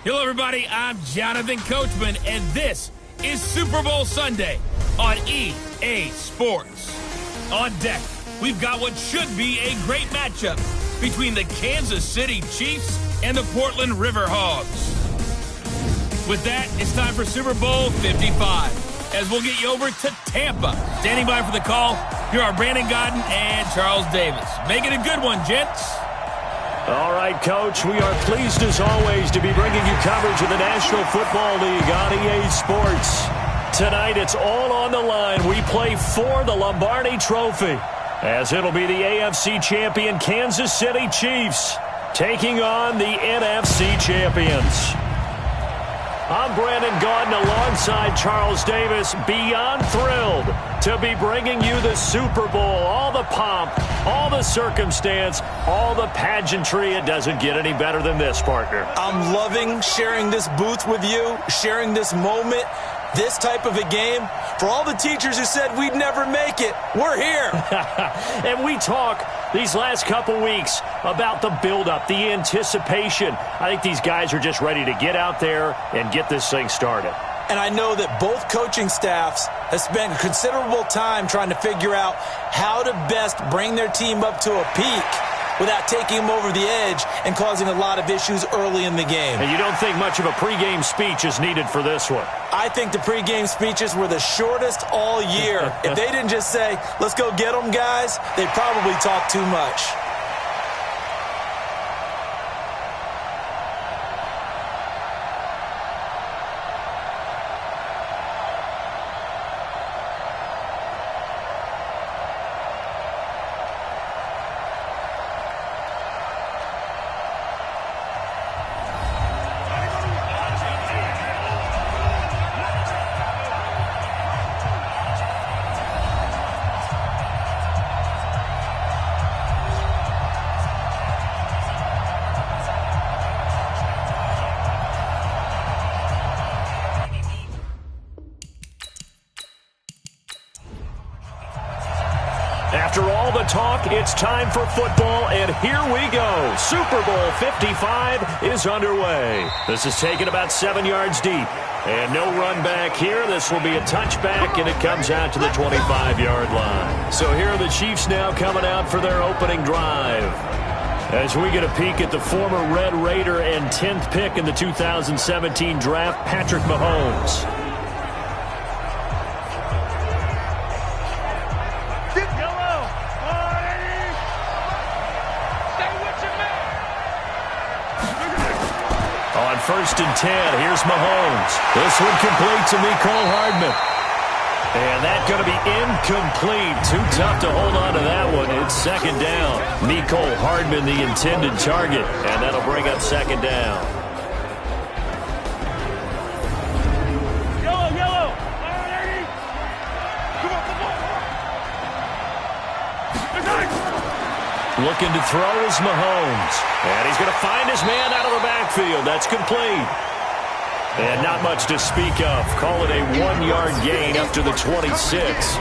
Hello, everybody. I'm Jonathan Coachman, and this is Super Bowl Sunday on EA Sports. On deck, we've got what should be a great matchup between the Kansas City Chiefs and the Portland River Hogs. With that, it's time for Super Bowl 55, as we'll get you over to Tampa. Standing by for the call, here are Brandon Godden and Charles Davis. Make it a good one, gents. All right, Coach, we are pleased as always to be bringing you coverage of the National Football League on EA Sports. Tonight, it's all on the line. We play for the Lombardi Trophy, as it'll be the AFC champion Kansas City Chiefs taking on the NFC champions. I'm Brandon Gaudin alongside Charles Davis, beyond thrilled to be bringing you the Super Bowl. All the pomp, all the circumstance, all the pageantry. It doesn't get any better than this, partner. I'm loving sharing this booth with you, sharing this moment, this type of a game. For all the teachers who said we'd never make it, we're here. And we talk these last couple weeks about the buildup, the anticipation. I think these guys are just ready to get out there and get this thing started. And I know that both coaching staffs have spent considerable time trying to figure out how to best bring their team up to a peak without taking them over the edge and causing a lot of issues early in the game. And you don't think much of a pregame speech is needed for this one? I think the pregame speeches were the shortest all year. If they didn't just say, let's go get them, guys, they probably talked too much. After all the talk, it's time for football, and here we go. Super Bowl 55 is underway. This is taken about 7 yards deep. And no run back here. This will be a touchback, and it comes out to the 25-yard line. So here are the Chiefs now coming out for their opening drive. As we get a peek at the former Red Raider and 10th pick in the 2017 draft, Patrick Mahomes. On 1st and 10, here's Mahomes. This one complete to Mecole Hardman. And that's going to be incomplete. Too tough to hold on to that one. It's second down. Mecole Hardman, the intended target. And that'll bring up second down. Yellow. Looking to throw is Mahomes. And he's going to find his man out of the backfield. That's complete. And not much to speak of. Call it a 1-yard gain up to the 26.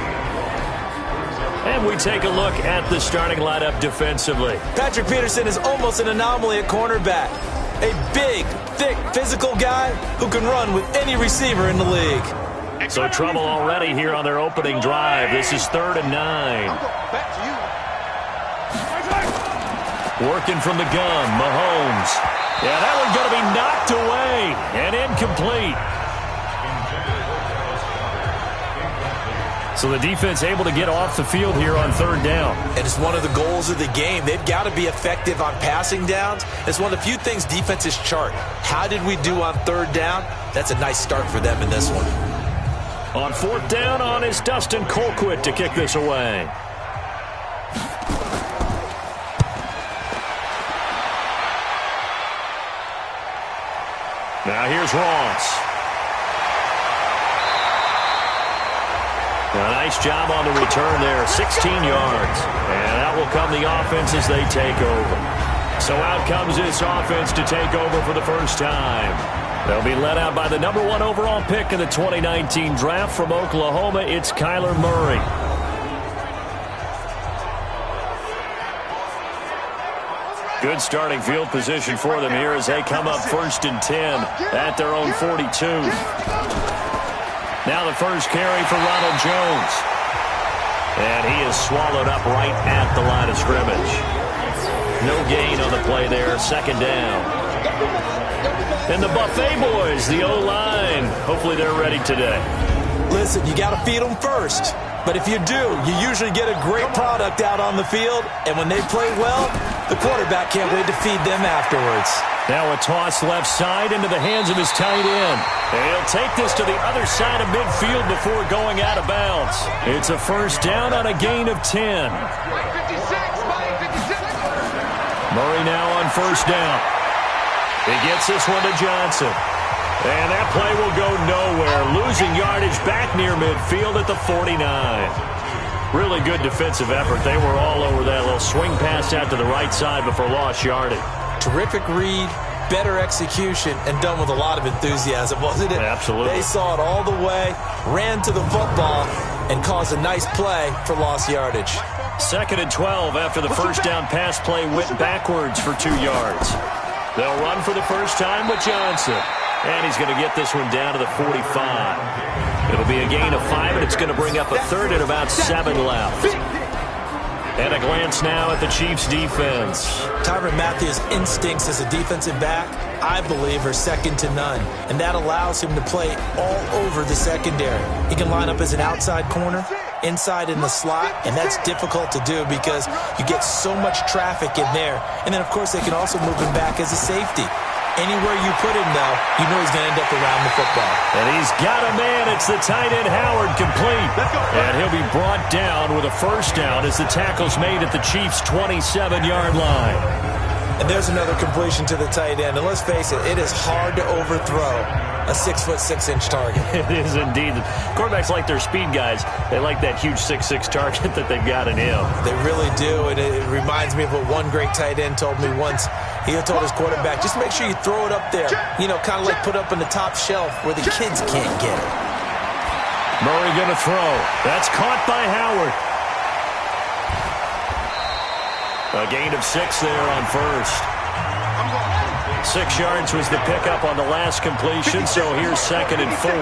And we take a look at the starting lineup defensively. Patrick Peterson is almost an anomaly at cornerback. A big, thick, physical guy who can run with any receiver in the league. So trouble already here on their opening drive. This is 3rd and 9. Back to you. Working from the gun, Mahomes. Yeah, that one's going to be knocked away and incomplete. So the defense able to get off the field here on 3rd down. And it's one of the goals of the game. They've got to be effective on passing downs. It's one of the few things defenses chart. How did we do on 3rd down? That's a nice start for them in this one. On 4th down on is Dustin Colquitt to kick this away. Now here's Ross. A nice job on the return there, 16 yards. And out will come the offense as they take over. So out comes this offense to take over for the first time. They'll be led out by the number 1 overall pick in the 2019 draft from Oklahoma. It's Kyler Murray. Good starting field position for them here as they come up 1st and 10 at their own 42. Now the first carry for Ronald Jones. And he is swallowed up right at the line of scrimmage. No gain on the play there. 2nd down. And the Buffet boys, the O-line. Hopefully they're ready today. Listen, you got to feed them first. But if you do, you usually get a great product out on the field. And when they play well, the quarterback can't wait to feed them afterwards. Now a toss left side into the hands of his tight end. And he'll take this to the other side of midfield before going out of bounds. It's a 1st down on a gain of 10. Murray now on 1st down. He gets this one to Johnson. And that play will go nowhere. Losing yardage back near midfield at the 49. Really good defensive effort. They were all over that little swing pass out to the right side before lost yardage. Terrific read, better execution, and done with a lot of enthusiasm, wasn't it? Absolutely. They saw it all the way, ran to the football, and caused a nice play for lost yardage. 2nd and 12 after the 1st down pass play went backwards for 2 yards. They'll run for the first time with Johnson. And he's going to get this one down to the 45. It'll be a gain of 5, and it's going to bring up a 3rd and about 7 left. And a glance now at the Chiefs' defense. Tyrann Mathieu's instincts as a defensive back, I believe, are second to none. And that allows him to play all over the secondary. He can line up as an outside corner, inside in the slot, and that's difficult to do because you get so much traffic in there. And then, of course, they can also move him back as a safety. Anywhere you put him, though, you know he's going to end up around the football. And he's got a man. It's the tight end, Howard, complete. And he'll be brought down with a 1st down as the tackle's made at the Chiefs' 27-yard line. And there's another completion to the tight end. And let's face it, it is hard to overthrow a 6'6" target. It is indeed. Quarterbacks like their speed guys. They like that huge 6'6" target that they've got in him. They really do. And it reminds me of what one great tight end told me once. He told his quarterback, just make sure you throw it up there. You know, kind of like put up in the top shelf where the kids can't get it. Murray going to throw. That's caught by Howard. A gain of 6 there on 1st. 6 yards was the pickup on the last completion, so here's 2nd and 4.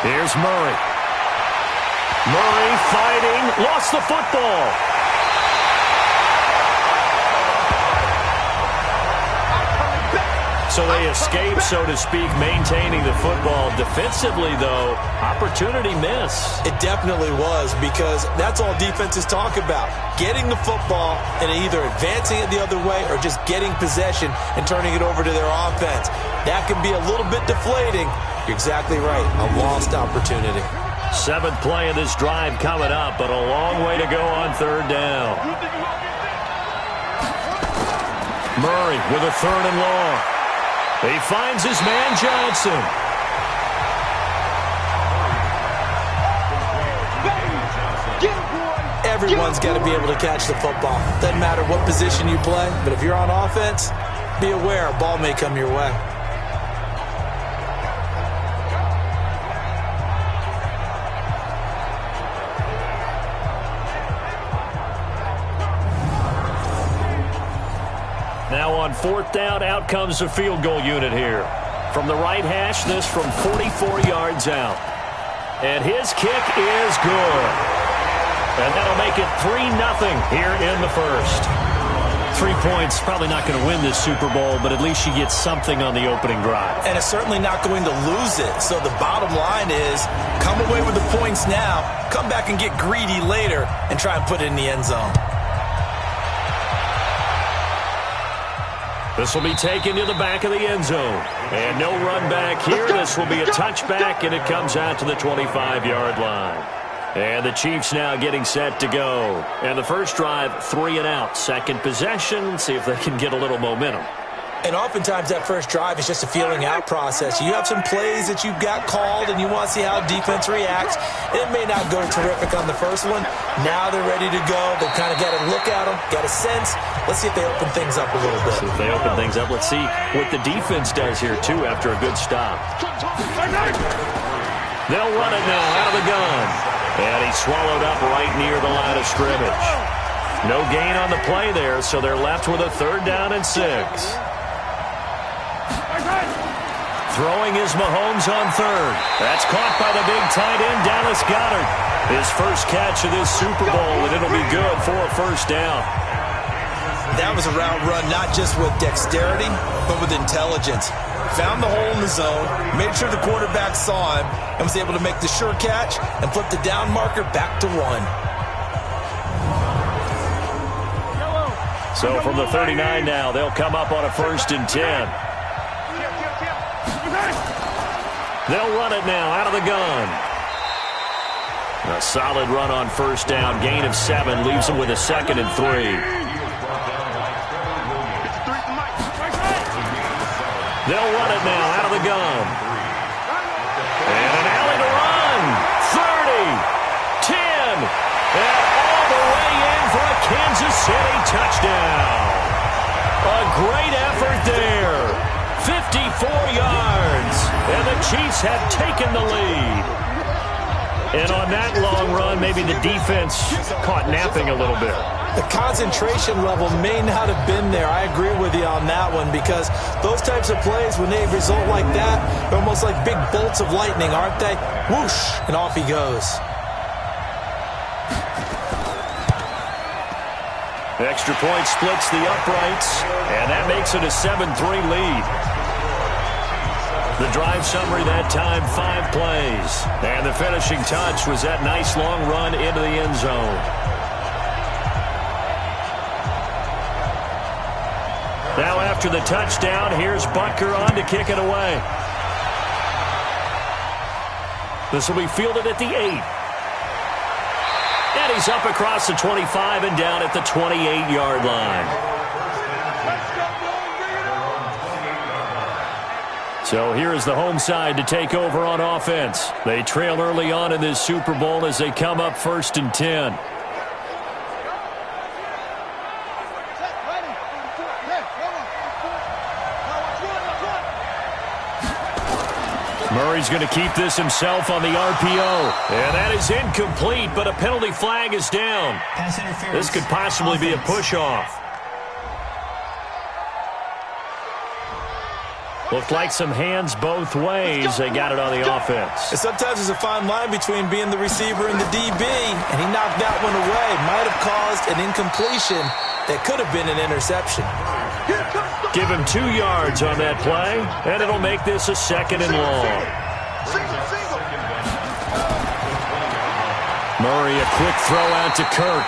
Here's Murray. Murray fighting, lost the football. So they escape, so to speak, maintaining the football. Defensively, though, opportunity miss. It definitely was, because that's all defenses talk about. Getting the football and either advancing it the other way or just getting possession and turning it over to their offense. That can be a little bit deflating. You're exactly right. A lost opportunity. 7th play of this drive coming up, but a long way to go on 3rd down. Murray with a 3rd and long. He finds his man, Johnson. Everyone's got to be able to catch the football. Doesn't matter what position you play, but if you're on offense, be aware a ball may come your way. Now on 4th down, out comes the field goal unit here. From the right hash, this from 44 yards out. And his kick is good. And that'll make it 3-0 here in the 1st. 3 points, probably not going to win this Super Bowl, but at least you get something on the opening drive. And it's certainly not going to lose it. So the bottom line is, come away with the points now, come back and get greedy later, and try and put it in the end zone. This will be taken to the back of the end zone. And no run back here. This will be a touchback, and it comes out to the 25-yard line. And the Chiefs now getting set to go. And the first drive, 3 and out. Second possession, see if they can get a little momentum. And oftentimes that first drive is just a feeling out process. You have some plays that you've got called and you want to see how defense reacts. It may not go terrific on the first one. Now they're ready to go. They've kind of got to look at them, got a sense. Let's see if they open things up a little bit. So if they open things up, let's see what the defense does here, too, after a good stop. They'll run it now out of the gun. And he's swallowed up right near the line of scrimmage. No gain on the play there, so they're left with a 3rd down and 6. Throwing is Mahomes on 3rd. That's caught by the big tight end, Dallas Goedert. His first catch of this Super Bowl, and it'll be good for a 1st down. That was a route run not just with dexterity, but with intelligence. Found the hole in the zone, made sure the quarterback saw him, and was able to make the sure catch and flip the down marker back to 1. So from the 39 now, they'll come up on a 1st and 10. They'll run it now out of the gun. A solid run on 1st down. Gain of 7 leaves them with a 2nd and 3. They'll run it now out of the gun. And an alley to run. 30, 10, and all the way in for a Kansas City touchdown. A great effort there. 54 yards, and the Chiefs have taken the lead. And on that long run, maybe the defense caught napping a little bit. The concentration level may not have been there. I agree with you on that one, because those types of plays, when they result like that, they're almost like big bolts of lightning, aren't they? Whoosh, and off he goes. Extra point splits the uprights, and that makes it a 7-3 lead. The drive summary that time, 5 plays. And the finishing touch was that nice long run into the end zone. Now after the touchdown, here's Butker on to kick it away. This will be fielded at the 8. And he's up across the 25 and down at the 28-yard line. So here is the home side to take over on offense. They trail early on in this Super Bowl as they come up 1st and 10. Murray's going to keep this himself on the RPO. And that is incomplete, but a penalty flag is down. This could possibly be a push-off. Looked like some hands both ways. They got it on the offense. And sometimes there's a fine line between being the receiver and the DB, and he knocked that one away. Might have caused an incompletion that could have been an interception. Give him 2 yards on that play, and it'll make this a 2nd and long. Murray, a quick throw out to Kirk.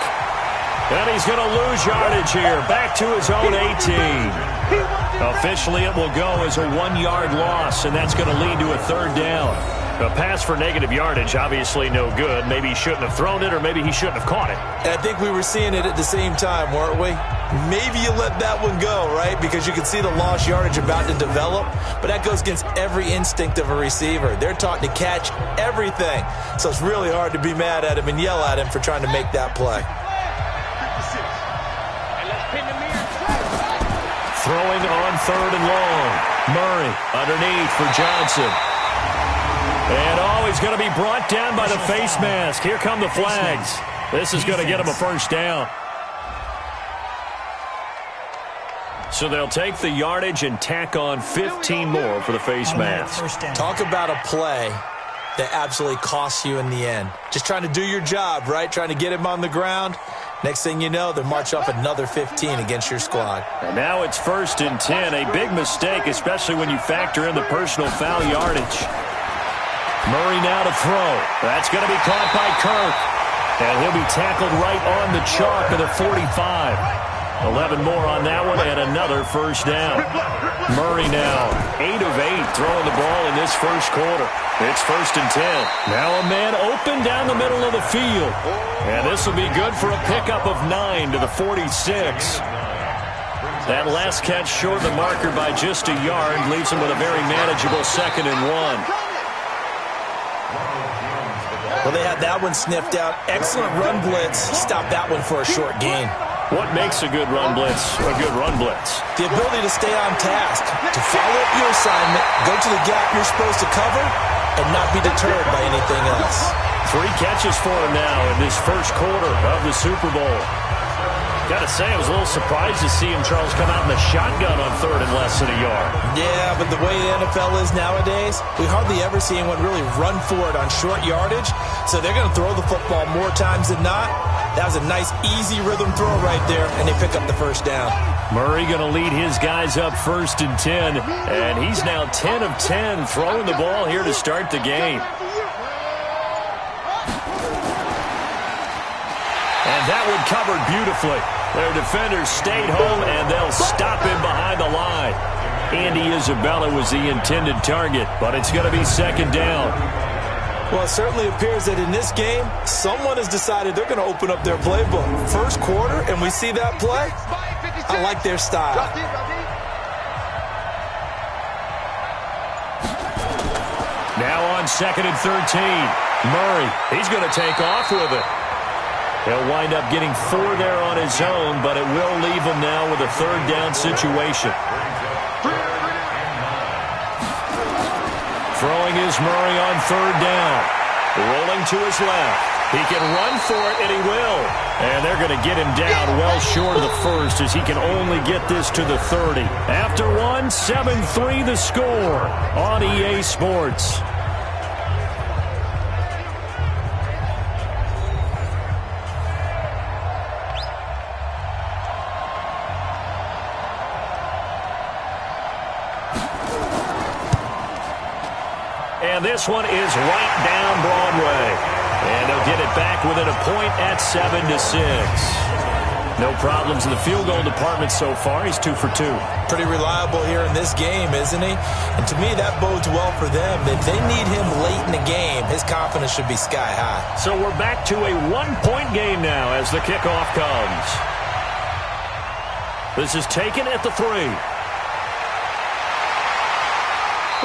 And he's going to lose yardage here. Back to his own 18. Officially, it will go as a 1-yard loss, and that's going to lead to a 3rd down. A pass for negative yardage, obviously no good. Maybe he shouldn't have thrown it, or maybe he shouldn't have caught it. And I think we were seeing it at the same time, weren't we? Maybe you let that one go, right? Because you can see the lost yardage about to develop, but that goes against every instinct of a receiver. They're taught to catch everything, so it's really hard to be mad at him and yell at him for trying to make that play. Throwing on 3rd and long. Murray underneath for Johnson. And he's going to be brought down by the face mask. Here come the flags. This is going to get him a 1st down. So they'll take the yardage and tack on 15 more for the face mask. Talk about a play that absolutely costs you in the end. Just trying to do your job, right? Trying to get him on the ground. Next thing you know, they march up another 15 against your squad. And now it's 1st and 10. A big mistake, especially when you factor in the personal foul yardage. Murray now to throw. That's going to be caught by Kirk. And he'll be tackled right on the chalk of the 45. 11 more on that one, and another 1st down. Murray now 8 of 8 throwing the ball in this first quarter. It's 1st and 10. Now a man open down the middle of the field. And this will be good for a pickup of 9 to the 46. That last catch short of the marker by just a yard leaves him with a very manageable 2nd and 1. Well, they had that one sniffed out. Excellent run blitz. Stopped that one for a short gain. What makes a good run blitz a good run blitz? The ability to stay on task, to follow up your assignment, go to the gap you're supposed to cover, and not be deterred by anything else. 3 catches for him now in this first quarter of the Super Bowl. Got to say, I was a little surprised to see him, Charles, come out in the shotgun on 3rd and less than a yard. Yeah, but the way the NFL is nowadays, we hardly ever see anyone really run for it on short yardage. So they're going to throw the football more times than not. That was a nice, easy rhythm throw right there, and they pick up the first down. Murray going to lead his guys up 1st and 10, and he's now 10 of 10 throwing the ball here to start the game. And that one covered beautifully. Their defenders stayed home, and they'll stop him behind the line. Andy Isabella was the intended target, but it's going to be 2nd down. Well, it certainly appears that in this game, someone has decided they're going to open up their playbook. First quarter, and we see that play. I like their style. Now on 2nd and 13. Murray, he's going to take off with it. He'll wind up getting 4 there on his own, but it will leave him now with a 3rd down situation. Throwing is Murray on 3rd down. Rolling to his left. He can run for it, and he will. And they're going to get him down well short of the first as he can only get this to the 30. After one, 7-3 the score on EA Sports. And this one is right down Broadway. And they'll get it back within a point at 7-6. No problems in the field goal department so far. He's 2 for 2. Pretty reliable here in this game, isn't he? And to me, that bodes well for them. If they need him late in the game, his confidence should be sky high. So we're back to a 1-point game now as the kickoff comes. This is taken at the 3.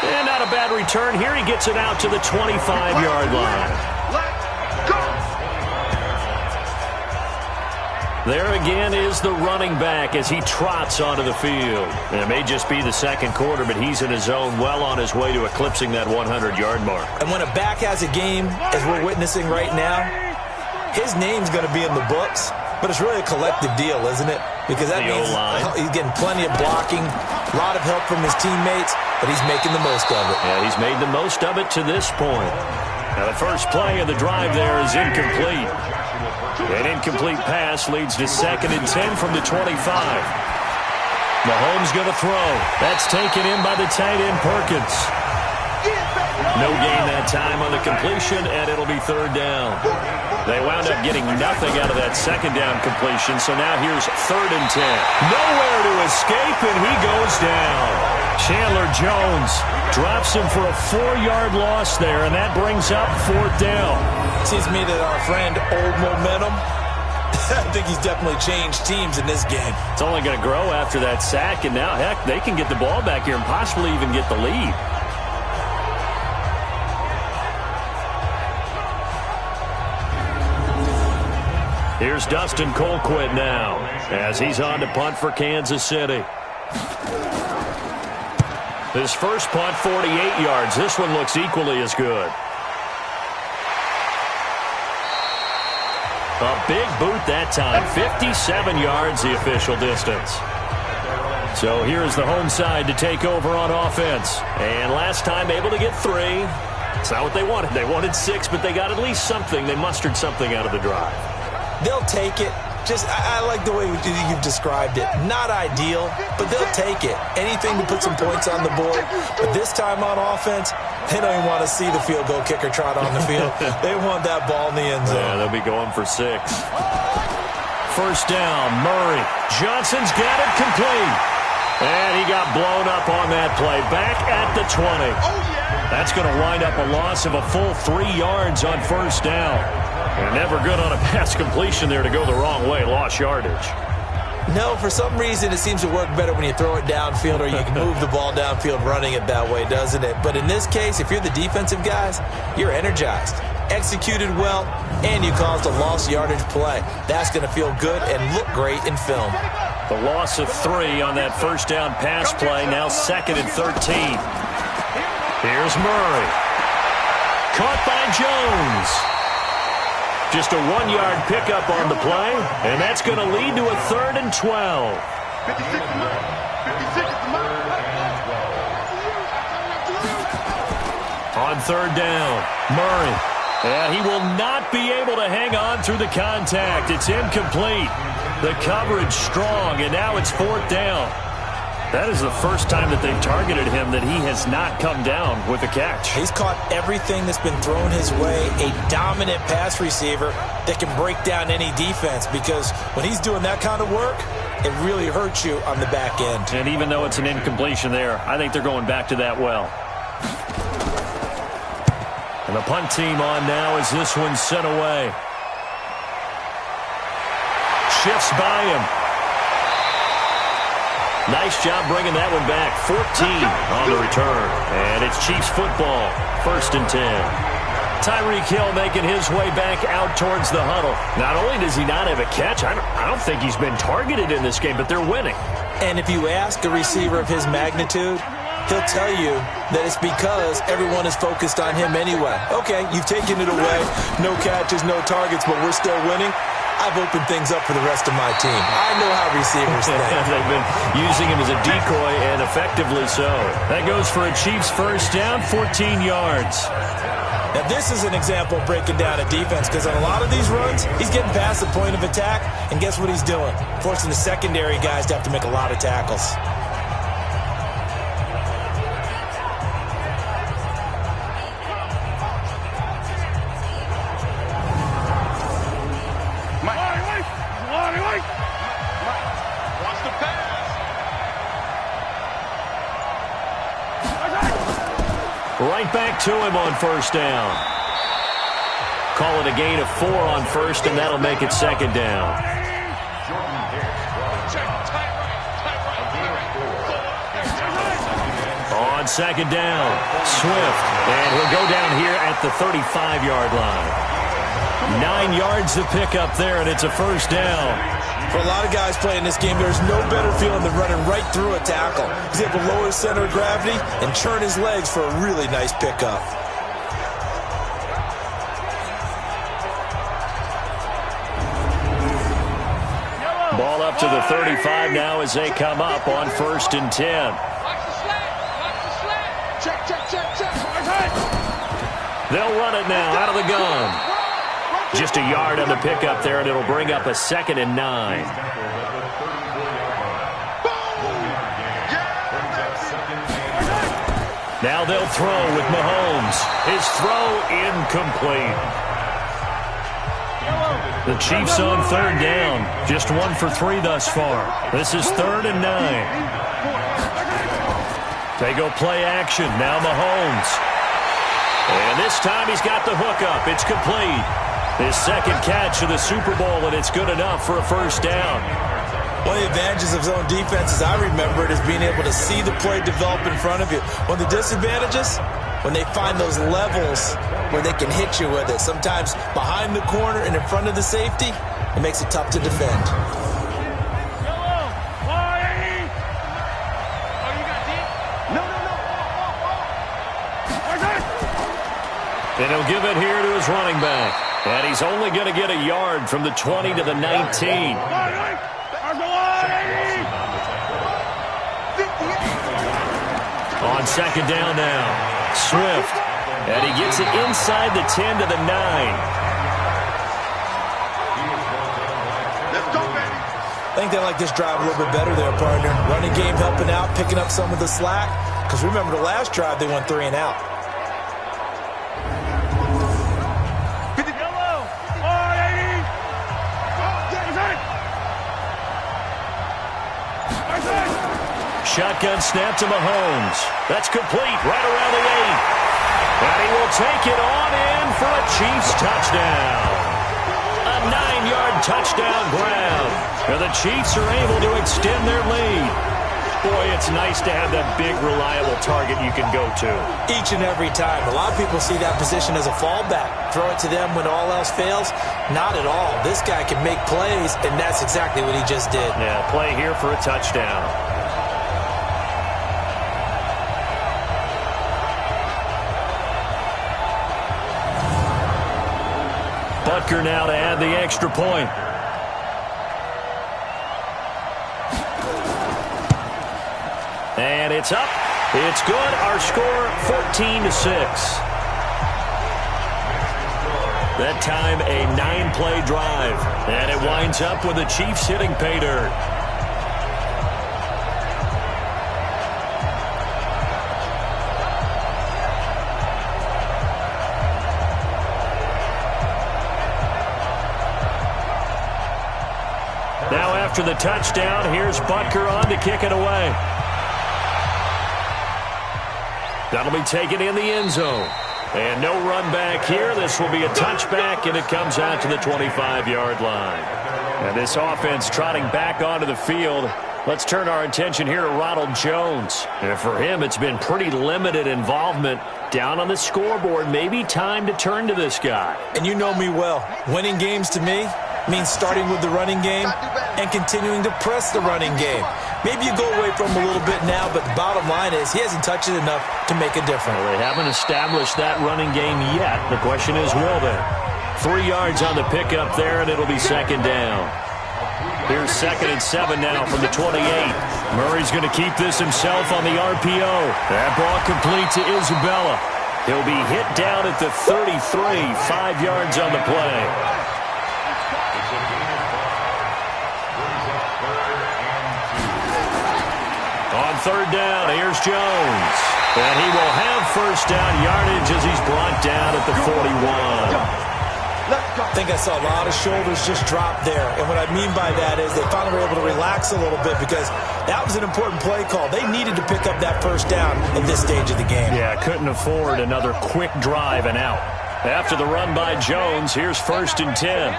And not a bad return here. He gets it out to the 25-yard line. There again is the running back as he trots onto the field. And it may just be the 2nd quarter, but he's in his zone well on his way to eclipsing that 100-yard mark. And when a back has a game, as we're witnessing right now, his name's going to be in the books. But it's really a collective deal, isn't it? Because that means he's getting plenty of blocking, a lot of help from his teammates, but he's making the most of it. Yeah, he's made the most of it to this point. Now the first play of the drive there is incomplete. An incomplete pass leads to 2nd and 10 from the 25. Mahomes going to throw. That's taken in by the tight end Perkins. No gain that time on the completion, and it'll be 3rd down. They wound up getting nothing out of that 2nd down completion, so now here's 3rd and 10. Nowhere to escape, and he goes down. Chandler Jones drops him for a 4-yard loss there, and that brings up 4th down. Seems to me that our friend Old Momentum, I think he's definitely changed teams in this game. It's only going to grow after that sack, and now, heck, they can get the ball back here and possibly even get the lead. Here's Dustin Colquitt now as he's on to punt for Kansas City. His first punt, 48 yards. This one looks equally as good. A big boot that time. 57 yards the official distance. So here's the home side to take over on offense. And last time able to get 3. It's not what they wanted. They wanted 6, but they got at least something. They mustered something out of the drive. They'll take it. I like the way you've described it. Not ideal, but they'll take it. Anything to put some points on the board. But this time on offense, they don't even want to see the field goal kicker trot on the field. They want that ball in the end zone. Yeah, they'll be going for 6. First down, Murray. Johnson's got it complete. And he got blown up on that play. Back at the 20. That's going to wind up a loss of a full 3 yards on first down. And never good on a pass completion there to go the wrong way. Lost yardage. No, for some reason it seems to work better when you throw it downfield or you can move the ball downfield running it that way, doesn't it? But in this case, if you're the defensive guys, you're energized, executed well, and you caused a lost yardage play. That's going to feel good and look great in film. The loss of 3 on that first down pass play. Now 2nd and 13. Here's Murray. Caught by Jones. Just a 1-yard pickup on the play, and that's going to lead to a 3rd and 12. 56 to mile. 56 to mile. On 3rd down, Murray. Yeah, he will not be able to hang on through the contact. It's incomplete. The coverage strong, and now it's 4th down. That is the first time that they've targeted him that he has not come down with a catch. He's caught everything that's been thrown his way. A dominant pass receiver that can break down any defense, because when he's doing that kind of work, it really hurts you on the back end. And even though it's an incompletion there, I think they're going back to that well. And the punt team on now as this one's sent away. Shifts by him. Nice job bringing that one back. 14 on the return. And it's Chiefs football. 1st and 10. Tyreek Hill making his way back out towards the huddle. Not only does he not have a catch, I don't think he's been targeted in this game, but they're winning. And if you ask a receiver of his magnitude, he'll tell you that it's because everyone is focused on him anyway. Okay, you've taken it away. No catches, no targets, but we're still winning. I've opened things up for the rest of my team. I know how receivers think. They've been using him as a decoy, and effectively so. That goes for a Chiefs 1st down, 14 yards. Now, this is an example of breaking down a defense, because on a lot of these runs, he's getting past the point of attack, and guess what he's doing? Forcing the secondary guys to have to make a lot of tackles. Right back to him on 1st down. Call it a gain of 4 on 1st, and that'll make it 2nd down. On 2nd down, Swift, and he'll go down here at the 35-yard line. 9 yards to pick up there, and it's a 1st down. For a lot of guys playing this game, there's no better feeling than running right through a tackle. He's able to lower his center of gravity and churn his legs for a really nice pickup. Ball up to the 35 now as they come up on 1st and 10. They'll run it now out of the gun. Just a yard on the pickup there, and it'll bring up a 2nd and 9. Now they'll throw with Mahomes. His throw incomplete. The Chiefs on 3rd down. Just 1 for 3 thus far. This is 3rd and 9. They go play action. Now Mahomes. And this time he's got the hook up. It's complete. His 2nd catch of the Super Bowl, and it's good enough for a 1st down. One of the advantages of zone defense, as I remember it, is being able to see the play develop in front of you. One of the disadvantages, when they find those levels where they can hit you with it, sometimes behind the corner and in front of the safety, it makes it tough to defend. And he'll give it here to his running back. And he's only going to get a yard from the 20 to the 19. On 2nd down now, Swift. And he gets it inside the 10 to the 9. I think they like this drive a little bit better there, partner. Running game helping out, picking up some of the slack. Because remember, the last drive, they went 3 and out. Shotgun snap to Mahomes. That's complete right around the 8. And he will take it on in for a Chiefs touchdown. A 9-yard touchdown grab. And the Chiefs are able to extend their lead. Boy, it's nice to have that big, reliable target you can go to. Each and every time. A lot of people see that position as a fallback. Throw it to them when all else fails. Not at all. This guy can make plays, and that's exactly what he just did. Yeah, play here for a touchdown. Butker now to add the extra point. And it's up. It's good. Our score, 14-6. That time, a 9-play drive. And it winds up with the Chiefs hitting pay dirt. Now after the touchdown, here's Butker on to kick it away. That'll be taken in the end zone. And no run back here. This will be a touchback, and it comes out to the 25-yard line. And this offense trotting back onto the field. Let's turn our attention here to Ronald Jones. And for him, it's been pretty limited involvement down on the scoreboard. Maybe time to turn to this guy. And you know me well. Winning games to me means starting with the running game and continuing to press the running game. Maybe you go away from him a little bit now, but the bottom line is he hasn't touched it enough to make a difference. Well, they haven't established that running game yet. The question is, will they? 3 yards on the pickup there, and it'll be second down. Here's 2nd and 7 now from the 28. Murray's going to keep this himself on the RPO. That ball complete to Isabella. He'll be hit down at the 33, 5 yards on the play. On 3rd down, here's Jones. And he will have first down yardage as he's brought down at the 41. I think I saw a lot of shoulders just drop there. And what I mean by that is they finally were able to relax a little bit because that was an important play call. They needed to pick up that first down at this stage of the game. Yeah, couldn't afford another quick drive and out. After the run by Jones, here's 1st and 10.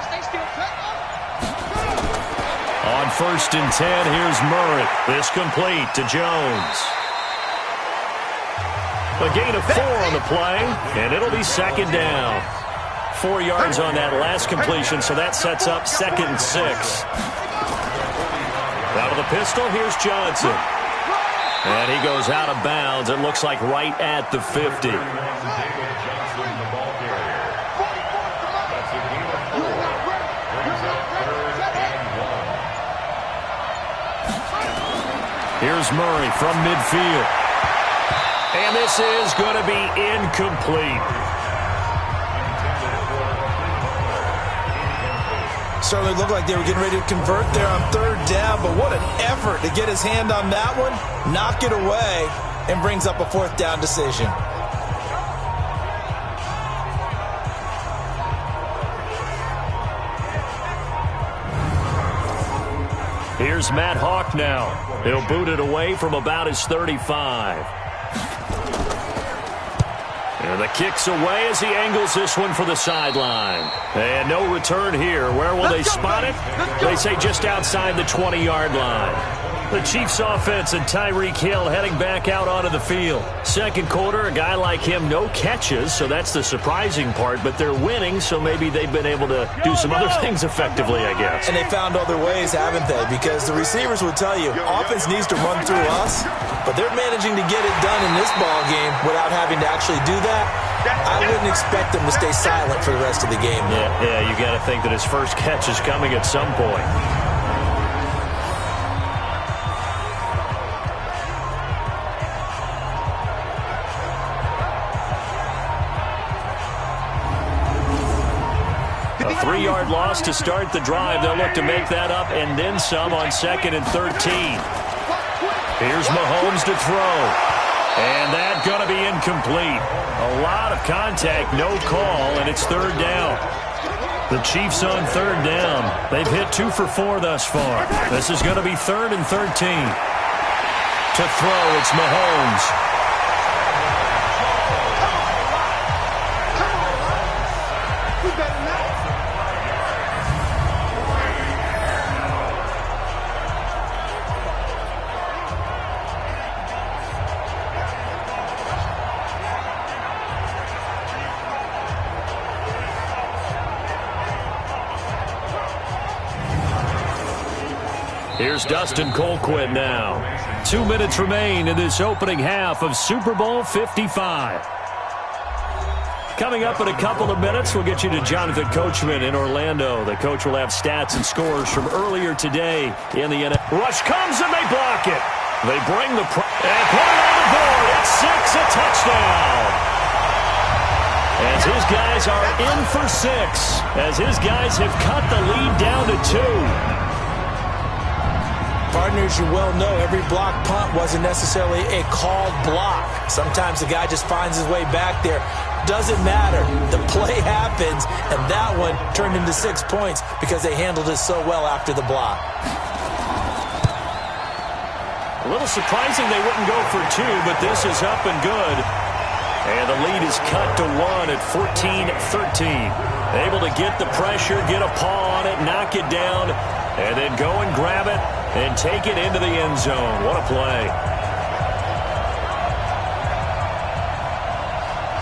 On 1st and 10, here's Murray. This complete to Jones. A gain of 4 on the play, and it'll be second down. 4 yards on that last completion, so that sets up 2nd and 6. Out of the pistol, here's Johnson. And he goes out of bounds. It looks like right at the 50. Here's Murray from midfield. And this is going to be incomplete. Certainly looked like they were getting ready to convert there on 3rd down, but what an effort to get his hand on that one, knock it away, and brings up a 4th down decision. Here's Matt Hawk now. He'll boot it away from about his 35. And the kick's away as he angles this one for the sideline. And no return here. Where will they spot it? They say just outside the 20-yard line. The Chiefs offense and Tyreek Hill heading back out onto the field. Second quarter, a guy like him, no catches, so that's the surprising part. But they're winning, so maybe they've been able to do some other things effectively, I guess. And they found other ways, haven't they? Because the receivers would tell you, offense needs to run through us, but they're managing to get it done in this ball game without having to actually do that. I wouldn't expect them to stay silent for the rest of the game. Yeah, you got to think that his first catch is coming at some point. A 3-yard loss to start the drive. They'll look to make that up and then some on 2nd and 13. Here's Mahomes to throw. And that's going to be incomplete. A lot of contact, no call, and it's 3rd down. The Chiefs on 3rd down. They've hit 2 for 4 thus far. This is going to be 3rd and 13. To throw, it's Mahomes. Here's Dustin Colquitt now. 2 minutes remain in this opening half of Super Bowl 55. Coming up in a couple of minutes, we'll get you to Jonathan Coachman in Orlando. The coach will have stats and scores from earlier today in the NFL. Rush comes and they block it. They bring the and put it on the board. It's 6, a touchdown. As his guys are in for 6. As his guys have cut the lead down to 2. Partners, you well know every block punt wasn't necessarily a called block. Sometimes the guy just finds his way back there. Doesn't matter. The play happens, and that one turned into 6 points because they handled it so well after the block. A little surprising they wouldn't go for 2, but this is up and good. And the lead is cut to 1 at 14-13. Able to get the pressure, get a paw on it, knock it down, and then go and grab it and take it into the end zone. What a play.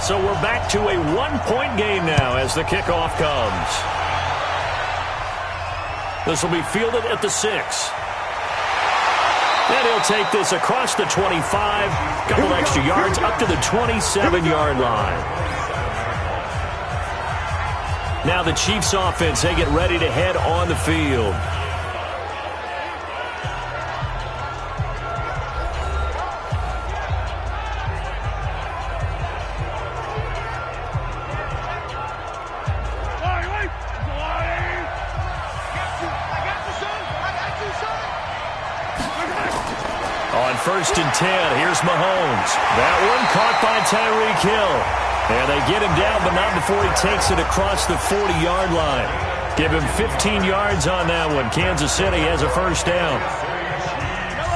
So we're back to a 1-point game now as the kickoff comes. This will be fielded at the 6. And he'll take this across the 25, couple extra yards up to the 27-yard line. Now the Chiefs offense, they get ready to head on the field. On 1st and 10, here's Mahomes. That one caught by Tyreek Hill. And they get him down, but not before he takes it across the 40-yard line. Give him 15 yards on that one. Kansas City has a first down.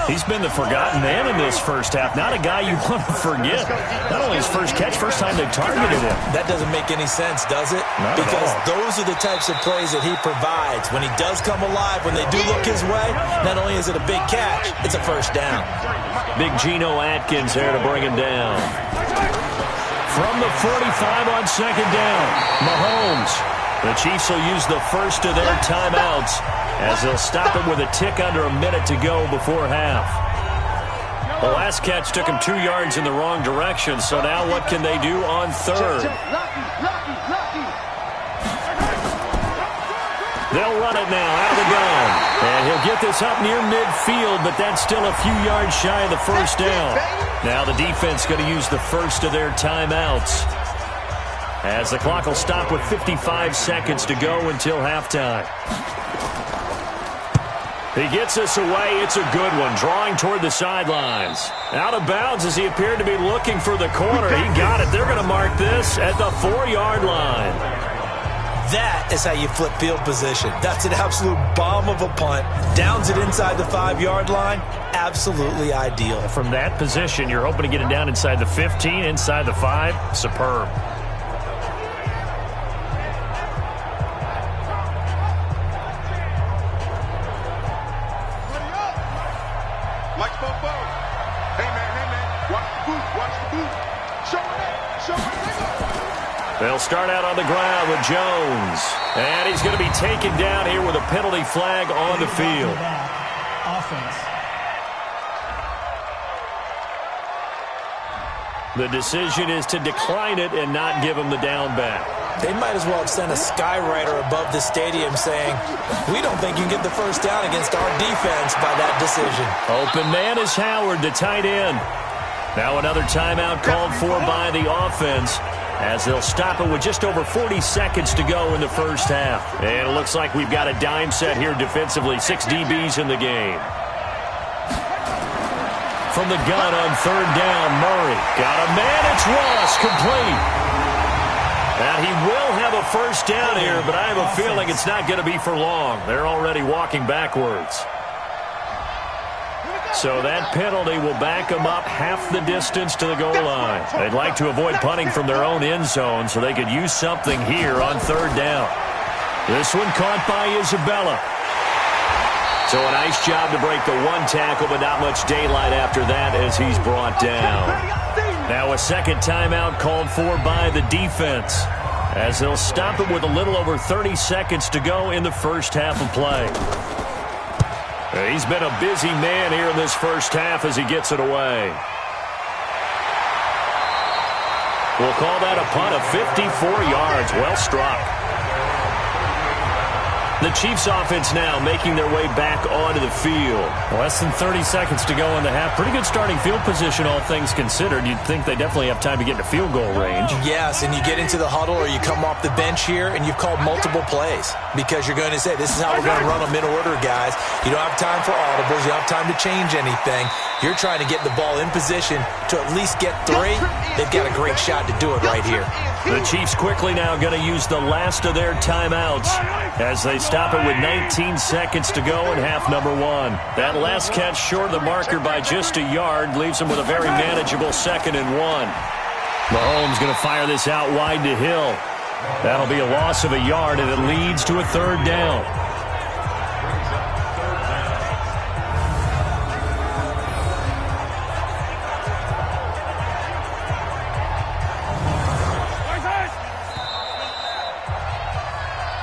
He's been the forgotten man in this first half. Not a guy you want to forget. Not only his first catch, first time they targeted him. That doesn't make any sense, does it? Not because at all. Those are the types of plays that he provides. When he does come alive, when they do look his way, not only is it a big catch, it's a first down. Big Geno Atkins there to bring him down. From the 45 on 2nd down, Mahomes. The Chiefs will use the first of their timeouts as they'll stop it with a tick under a minute to go before half. The last catch took him 2 yards in the wrong direction, so now what can they do on 3rd? They'll run it now out of the gun. And he'll get this up near midfield, but that's still a few yards shy of the first down. Now the defense going to use the first of their timeouts, as the clock will stop with 55 seconds to go until halftime. He gets this away. It's a good one. Drawing toward the sidelines. Out of bounds as he appeared to be looking for the corner. He got it. They're going to mark this at the 4-yard line. That is how you flip field position. That's an absolute bomb of a punt. Downs it inside the 5-yard line. Absolutely ideal. From that position, you're hoping to get it down inside the 15, inside the 5. Superb. They'll start out on the ground with Jones. And he's going to be taken down here with a penalty flag on the field. The decision is to decline it and not give him the down back. They might as well have sent a skywriter above the stadium saying, we don't think you can get the first down against our defense by that decision. Open man is Howard, the tight end. Now another timeout called for by the offense, as they'll stop it with just over 40 seconds to go in the first half. And it looks like we've got a dime set here defensively. 6 DBs in the game. From the gun on 3rd down, Murray. Got a man, it's Ross, complete. Now he will have a first down here, but I have a feeling it's not going to be for long. They're already walking backwards. So that penalty will back them up half the distance to the goal line. They'd like to avoid punting from their own end zone so they could use something here on 3rd down. This one caught by Isabella. So a nice job to break the one tackle, but not much daylight after that as he's brought down. Now a second timeout called for by the defense, as they'll stop it with a little over 30 seconds to go in the first half of play. He's been a busy man here in this first half as he gets it away. We'll call that a punt of 54 yards. Well struck. The Chiefs offense now making their way back onto the field. Less than 30 seconds to go in the half. Pretty good starting field position, all things considered. You'd think they definitely have time to get into field goal range. Yes, and you get into the huddle or you come off the bench here and you've called multiple plays because you're going to say, this is how we're going to run them in order, guys. You don't have time for audibles. You don't have time to change anything. You're trying to get the ball in position to at least get 3. They've got a great shot to do it right here. The Chiefs quickly now going to use the last of their timeouts as they stop it with 19 seconds to go in half number 1. That last catch short of the marker by just a yard leaves them with a very manageable 2nd and 1. Mahomes going to fire this out wide to Hill. That'll be a loss of a yard, and it leads to a 3rd down.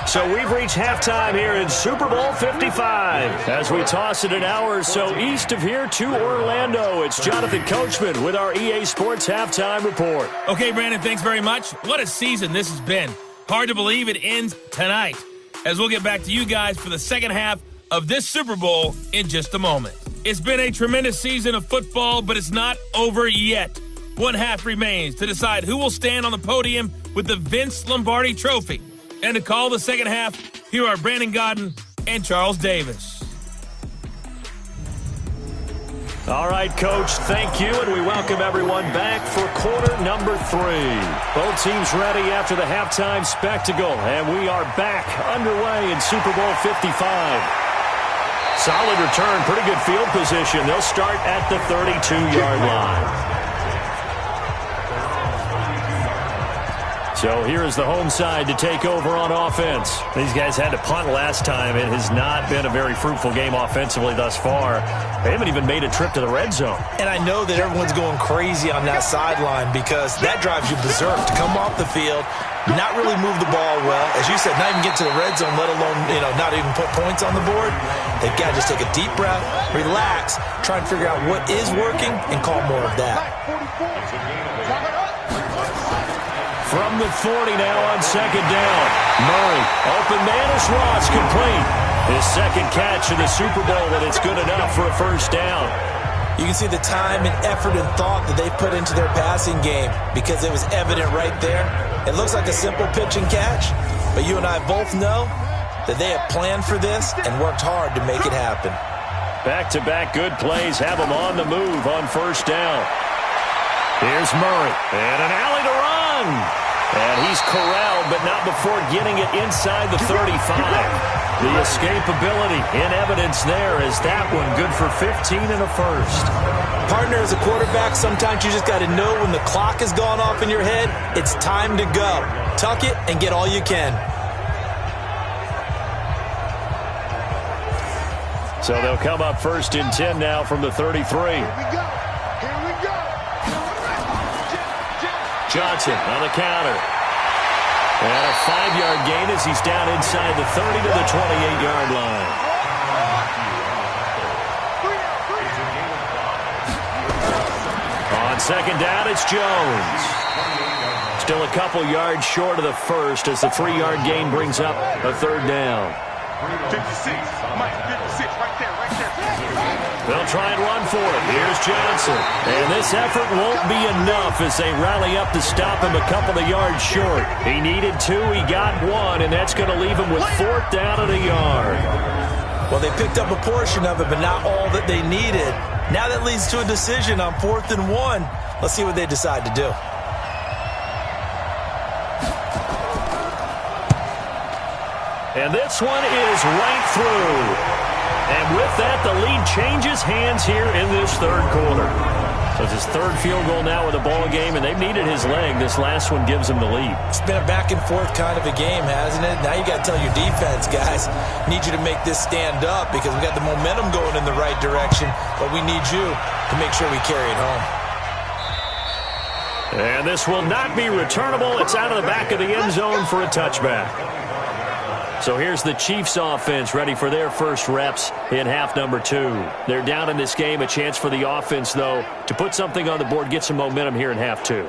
So we've reached halftime here in Super Bowl 55. As we toss it an hour or so east of here to Orlando, it's Jonathan Coachman with our EA Sports Halftime Report. Okay, Brandon, thanks very much. What a season this has been. Hard to believe it ends tonight, as we'll get back to you guys for the second half of this Super Bowl in just a moment. It's been a tremendous season of football, but it's not over yet. One half remains to decide who will stand on the podium with the Vince Lombardi Trophy. And to call the second half, here are Brandon Godden and Charles Davis. All right, Coach, thank you, and we welcome everyone back for quarter number 3. Both teams ready after the halftime spectacle, and we are back underway in Super Bowl 55. Solid return, pretty good field position. They'll start at the 32-yard line. So here is the home side to take over on offense. These guys had to punt last time. It has not been a very fruitful game offensively thus far. They haven't even made a trip to the red zone. And I know that everyone's going crazy on that sideline because that drives you berserk to come off the field, not really move the ball well. As you said, not even get to the red zone, let alone, not even put points on the board. They've got to just take a deep breath, relax, try and figure out what is working, and call more of that. From the 40 now on 2nd down. Murray, open man is Ross, complete. His 2nd catch in the Super Bowl, and it's good enough for a 1st down. You can see the time and effort and thought that they put into their passing game because it was evident right there. It looks like a simple pitch and catch, but you and I both know that they have planned for this and worked hard to make it happen. Back-to-back good plays have them on the move on 1st down. Here's Murray, and an alley to run. And he's corralled, but not before getting it inside the 35. The escapability in evidence there as that one good for 15 and a 1st. Partner, as a quarterback, sometimes you just got to know when the clock has gone off in your head, it's time to go. Tuck it and get all you can. So they'll come up 1st and 10 now from the 33. Here we go. Johnson on the counter. And a 5-yard gain as he's down inside the 30 to the 28-yard line. On 2nd down, it's Jones. Still a couple yards short of the 1st as the 3-yard gain brings up a 3rd down. 56. Mike, 56. Right there. They'll try and run for it. Here's Johnson. And this effort won't be enough as they rally up to stop him a couple of yards short. He needed 2. He got 1, and that's going to leave him with 4th down and a yard. Well, they picked up a portion of it, but not all that they needed. Now that leads to a decision on 4th and 1. Let's see what they decide to do. And this one is right through. And with that, the lead changes hands here in this 3rd quarter. So it's his 3rd field goal now with a ball game, and they've needed his leg. This last one gives him the lead. It's been a back-and-forth kind of a game, hasn't it? Now you got to tell your defense, guys, need you to make this stand up because we got the momentum going in the right direction, but we need you to make sure we carry it home. And this will not be returnable. It's out of the back of the end zone for a touchback. So here's the Chiefs offense ready for their first reps in half number 2. They're down in this game. A chance for the offense, though, to put something on the board, get some momentum here in half 2.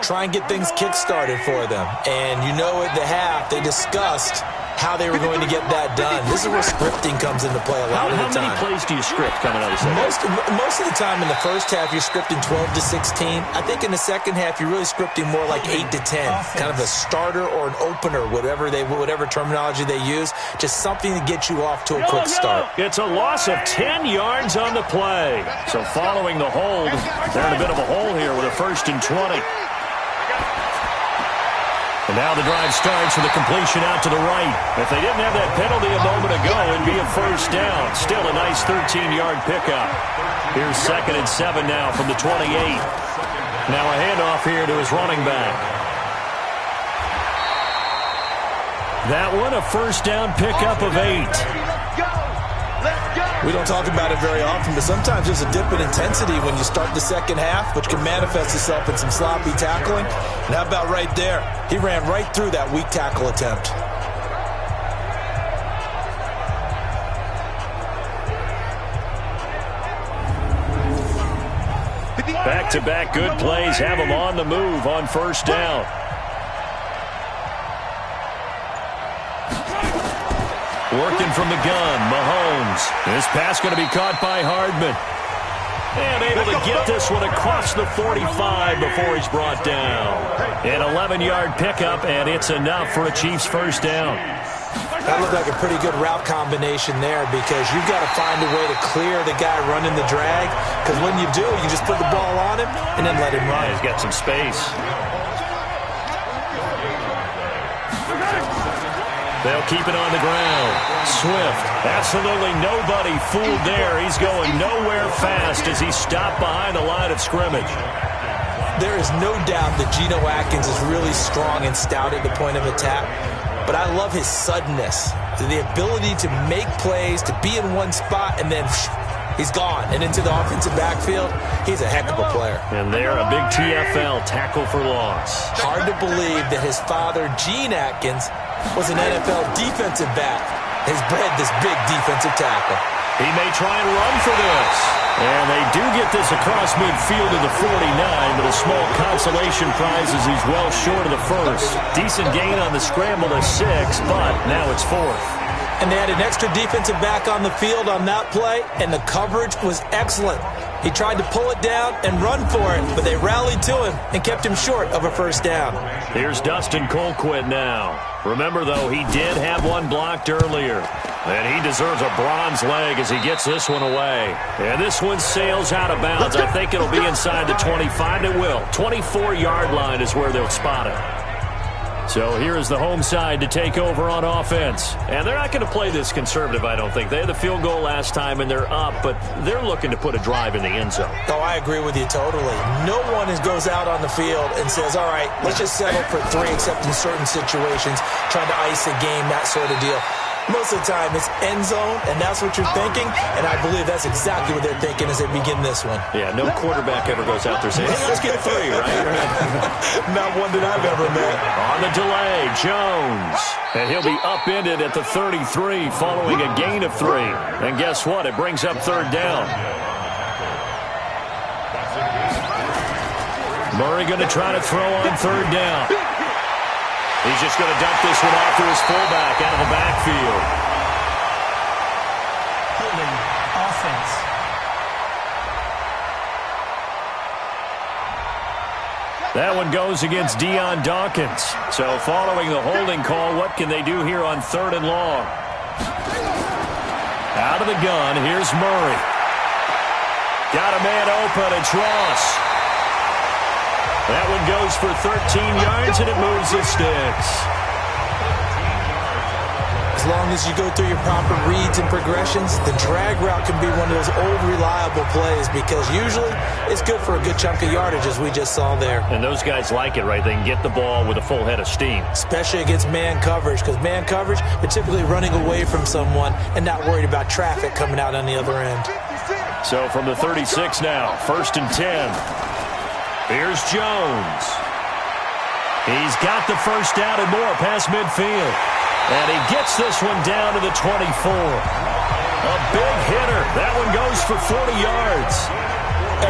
try and get things kick-started for them. And you know at the half, they discussed how they were going to get that done. This is where scripting comes into play a lot of the time. How many plays do you script coming out of the second? Most of the time in the first half, you're scripting 12 to 16. I think in the second half, you're really scripting more like 8 to 10. Kind of a starter or an opener, whatever terminology they use. Just something to get you off to a quick start. It's a loss of 10 yards on the play. So following the hold, they're in a bit of a hole here with a 1st and 20. And now the drive starts with a completion out to the right. If they didn't have that penalty a moment ago, it'd be a 1st down. Still a nice 13-yard pickup. Here's 2nd and 7 now from the 28. Now a handoff here to his running back. That one, a 1st down pickup of 8. We don't talk about it very often, but sometimes there's a dip in intensity when you start the second half, which can manifest itself in some sloppy tackling. And how about right there? He ran right through that weak tackle attempt. Back-to-back good plays have him on the move on 1st down. Working from the gun, Mahomes. This pass going to be caught by Hardman. And able to get this one across the 45 before he's brought down. An 11-yard pickup, and it's enough for a Chiefs 1st down. That looked like a pretty good route combination there because you've got to find a way to clear the guy running the drag. Because when you do, you just put the ball on him and then let him run. He's got some space. They'll keep it on the ground. Swift, absolutely nobody fooled there. He's going nowhere fast as he's stopped behind the line of scrimmage. There is no doubt that Geno Atkins is really strong and stout at the point of attack. But I love his suddenness, the ability to make plays, to be in one spot, and then he's gone. And into the offensive backfield, he's a heck of a player. And they're a big TFL, tackle for loss. Hard to believe that his father, Gene Atkins, was an NFL defensive back. Has bred this big defensive tackle. He may try and run for this. And they do get this across midfield to the 49, but a small consolation prize as he's well short of the 1st. Decent gain on the scramble to 6, but now it's 4th. And they had an extra defensive back on the field on that play, and the coverage was excellent. He tried to pull it down and run for it, but they rallied to him and kept him short of a 1st down. Here's Dustin Colquitt now. Remember, though, he did have one blocked earlier. And he deserves a bronze leg as he gets this one away. And this one sails out of bounds. I think it'll be inside the 25. It will. 24-yard line is where they'll spot it. So here is the home side to take over on offense. And they're not going to play this conservative, I don't think. They had the field goal last time, and they're up, but they're looking to put a drive in the end zone. Oh, I agree with you totally. No one goes out on the field and says, all right, let's just settle for 3, except in certain situations, trying to ice a game, that sort of deal. Most of the time, it's end zone, and that's what you're thinking, and I believe that's exactly what they're thinking as they begin this one. Yeah, no quarterback ever goes out there saying, hey, let's get 3, right? Not one that I've ever met. On the delay, Jones. And he'll be upended at the 33 following a gain of 3. And guess what? It brings up 3rd down. Murray going to try to throw on 3rd down. He's just going to dump this one off to his fullback out of the backfield. Holding offense. That one goes against Deion Dawkins. So following the holding call, what can they do here on 3rd and long? Out of the gun, here's Murray. Got a man open, it's Ross. That one goes for 13 yards, and it moves the sticks. As long as you go through your proper reads and progressions, the drag route can be one of those old reliable plays because usually it's good for a good chunk of yardage, as we just saw there. And those guys like it, right? They can get the ball with a full head of steam. Especially against man coverage, because man coverage, they're typically running away from someone and not worried about traffic coming out on the other end. So from the 36 now, 1st and 10. Here's Jones. He's got the 1st down and more past midfield. And he gets this one down to the 24. A big hitter. That one goes for 40 yards.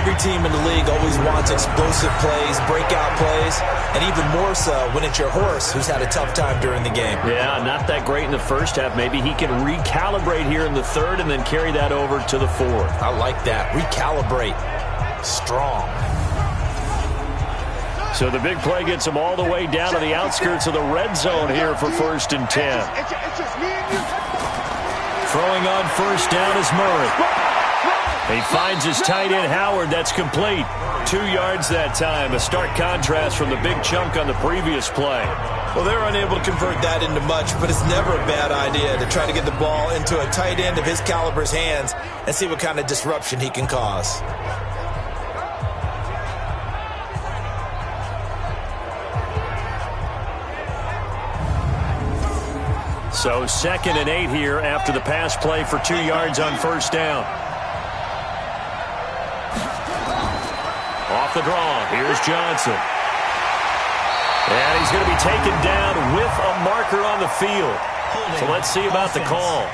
Every team in the league always wants explosive plays, breakout plays, and even more so when it's your horse who's had a tough time during the game. Yeah, not that great in the first half. Maybe he can recalibrate here in the third and then carry that over to the fourth. I like that. Recalibrate. Strong. So the big play gets him all the way down to the outskirts of the red zone here for 1st and 10. Throwing on first down is Murray. He finds his tight end, Howard. That's complete. 2 yards that time. A stark contrast from the big chunk on the previous play. Well, they're unable to convert that into much, but it's never a bad idea to try to get the ball into a tight end of his caliber's hands and see what kind of disruption he can cause. So 2nd and 8 here after the pass play for 2 yards on first down. Off the draw, here's Johnson. And he's going to be taken down with a marker on the field. So let's see about the call.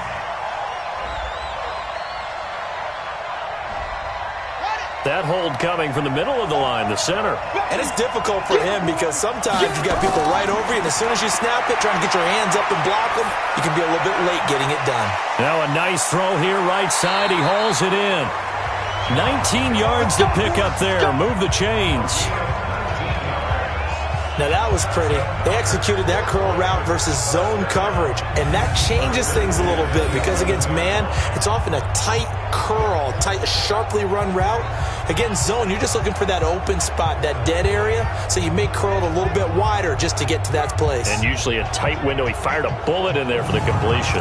That hold coming from the middle of the line, the center. And it's difficult for him because sometimes you got people right over you, and as soon as you snap it, trying to get your hands up and block them, you can be a little bit late getting it done. Now a nice throw here, right side. He hauls it in. 19 yards to pick up there. Move the chains. Now that was pretty. They executed that curl route versus zone coverage, and that changes things a little bit because against man, it's often a tight curl, tight, sharply run route. Against zone, you're just looking for that open spot, that dead area, so you may curl it a little bit wider just to get to that place. And usually a tight window. He fired a bullet in there for the completion.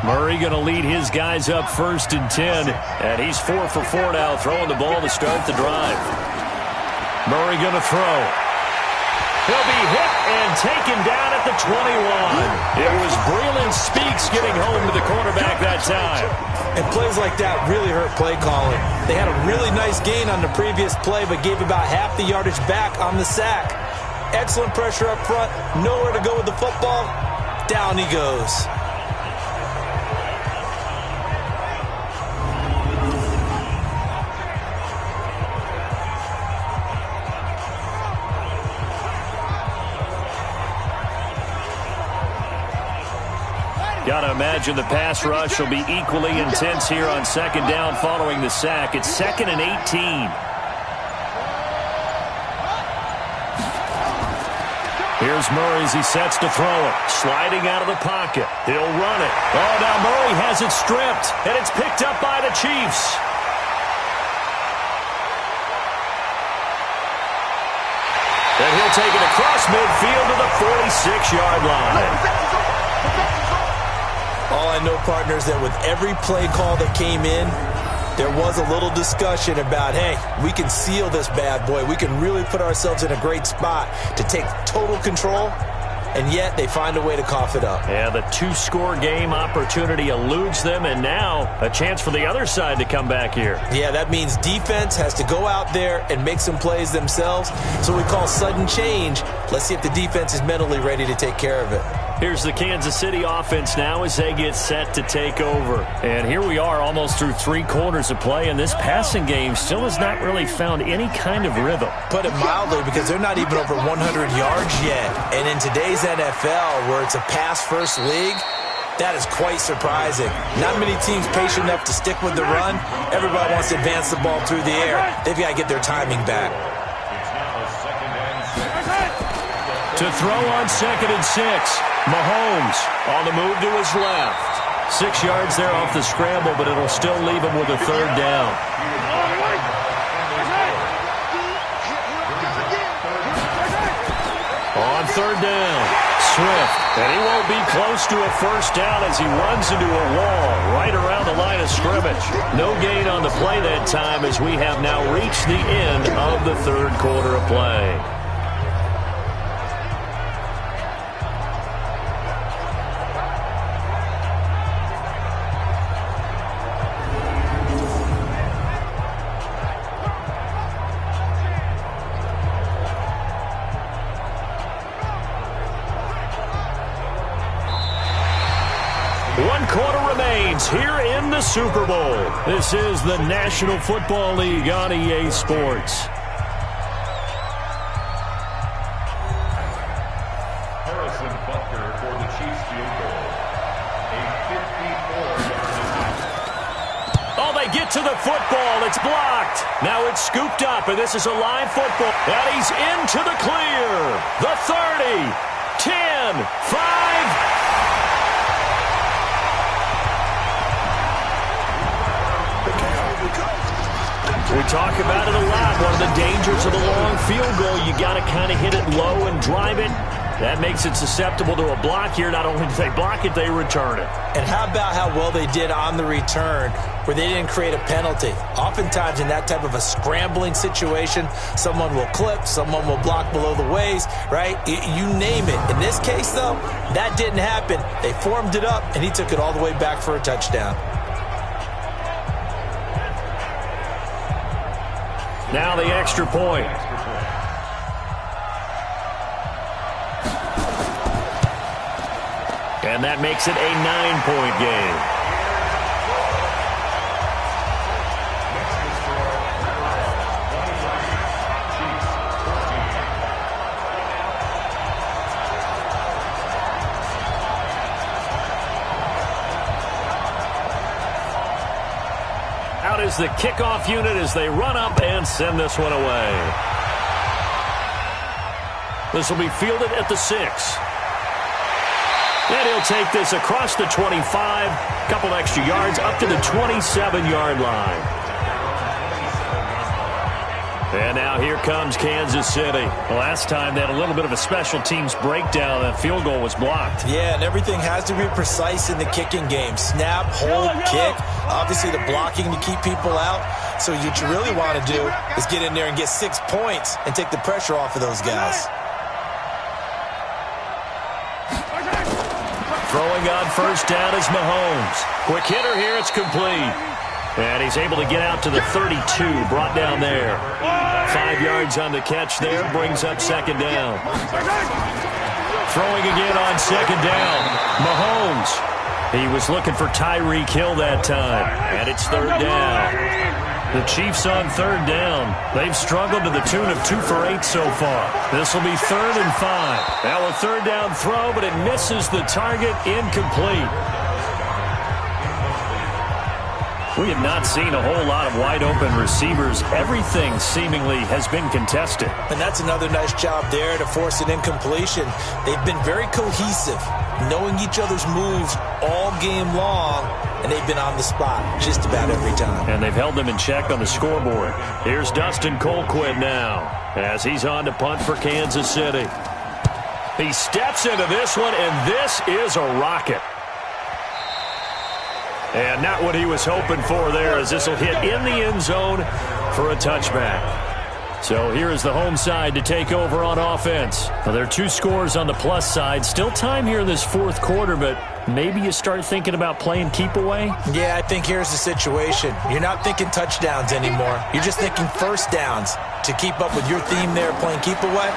Murray going to lead his guys up 1st and 10, and he's 4 for 4 now, throwing the ball to start the drive. Murray going to throw. He'll be hit and taken down at the 21. It was Breland Speaks getting home to the quarterback that time. And plays like that really hurt play calling. They had a really nice gain on the previous play, but gave about half the yardage back on the sack. Excellent pressure up front. Nowhere to go with the football. Down he goes. Got to imagine the pass rush will be equally intense here on 2nd down following the sack. It's 2nd and 18. Here's Murray as he sets to throw it. Sliding out of the pocket. He'll run it. Oh, now Murray has it stripped, and it's picked up by the Chiefs. And he'll take it across midfield to the 46-yard line. All I know, partners, that with every play call that came in, there was a little discussion about, hey, we can seal this bad boy. We can really put ourselves in a great spot to take total control, and yet they find a way to cough it up. Yeah, the 2-score game opportunity eludes them, and now a chance for the other side to come back here. Yeah, that means defense has to go out there and make some plays themselves. So we call sudden change. Let's see if the defense is mentally ready to take care of it. Here's the Kansas City offense now as they get set to take over. And here we are almost through 3 quarters of play, and this passing game still has not really found any kind of rhythm. Put it mildly, because they're not even over 100 yards yet. And in today's NFL, where it's a pass-first league, that is quite surprising. Not many teams patient enough to stick with the run. Everybody wants to advance the ball through the air. They've got to get their timing back. To throw on 2nd and 6. Mahomes on the move to his left. 6 yards there off the scramble, but it'll still leave him with a 3rd down. On 3rd down, Swift. And he won't be close to a 1st down as he runs into a wall right around the line of scrimmage. No gain on the play that time as we have now reached the end of the 3rd quarter of play. happens here in the Super Bowl. This is the National Football League on EA Sports. For the Chiefs field goal. A 54-yard attempt. Oh, they get to the football. It's blocked. Now it's scooped up, and this is a live football. And he's into the clear. The 30, 10, 5. We talk about it a lot. One of the dangers of the long field goal, you got to kind of hit it low and drive it. That makes it susceptible to a block here. Not only do they block it, they return it. And how about how well they did on the return where they didn't create a penalty? Oftentimes in that type of a scrambling situation, someone will clip, someone will block below the waist, right? You name it. In this case, though, that didn't happen. They formed it up, and he took it all the way back for a touchdown. Now the extra point. And that makes it a 9-point game. Out is the kickoff unit as they run up and send this one away. This will be fielded at the 6. And he'll take this across the 25, couple extra yards up to the 27-yard line. And now here comes Kansas City. Last time they had a little bit of a special teams breakdown. That field goal was blocked. Yeah, and everything has to be precise in the kicking game. Snap, hold, kick. Obviously the blocking to keep people out. So what you really want to do is get in there and get 6 points and take the pressure off of those guys. Throwing on first down is Mahomes. Quick hitter here, it's complete. And he's able to get out to the 32, brought down there. 5 yards on the catch there, brings up second down. Throwing again on second down. Mahomes. He was looking for Tyreek Hill that time. And it's third down. The Chiefs on third down. They've struggled to the tune of 2 for 8 so far. This will be 3rd and 5. Now a third down throw, but it misses the target, incomplete. We have not seen a whole lot of wide-open receivers. Everything seemingly has been contested. And that's another nice job there to force an incompletion. They've been very cohesive, knowing each other's moves all game long, and they've been on the spot just about every time. And they've held them in check on the scoreboard. Here's Dustin Colquitt now as he's on to punt for Kansas City. He steps into this one, and this is a rocket. And not what he was hoping for there, as this will hit in the end zone for a touchback. So here is the home side to take over on offense. Now, there are 2 scores on the plus side. Still time here in this fourth quarter, but maybe you start thinking about playing keep away? Yeah, I think here's the situation. You're not thinking touchdowns anymore. You're just thinking first downs. To keep up with your theme there, playing keep away,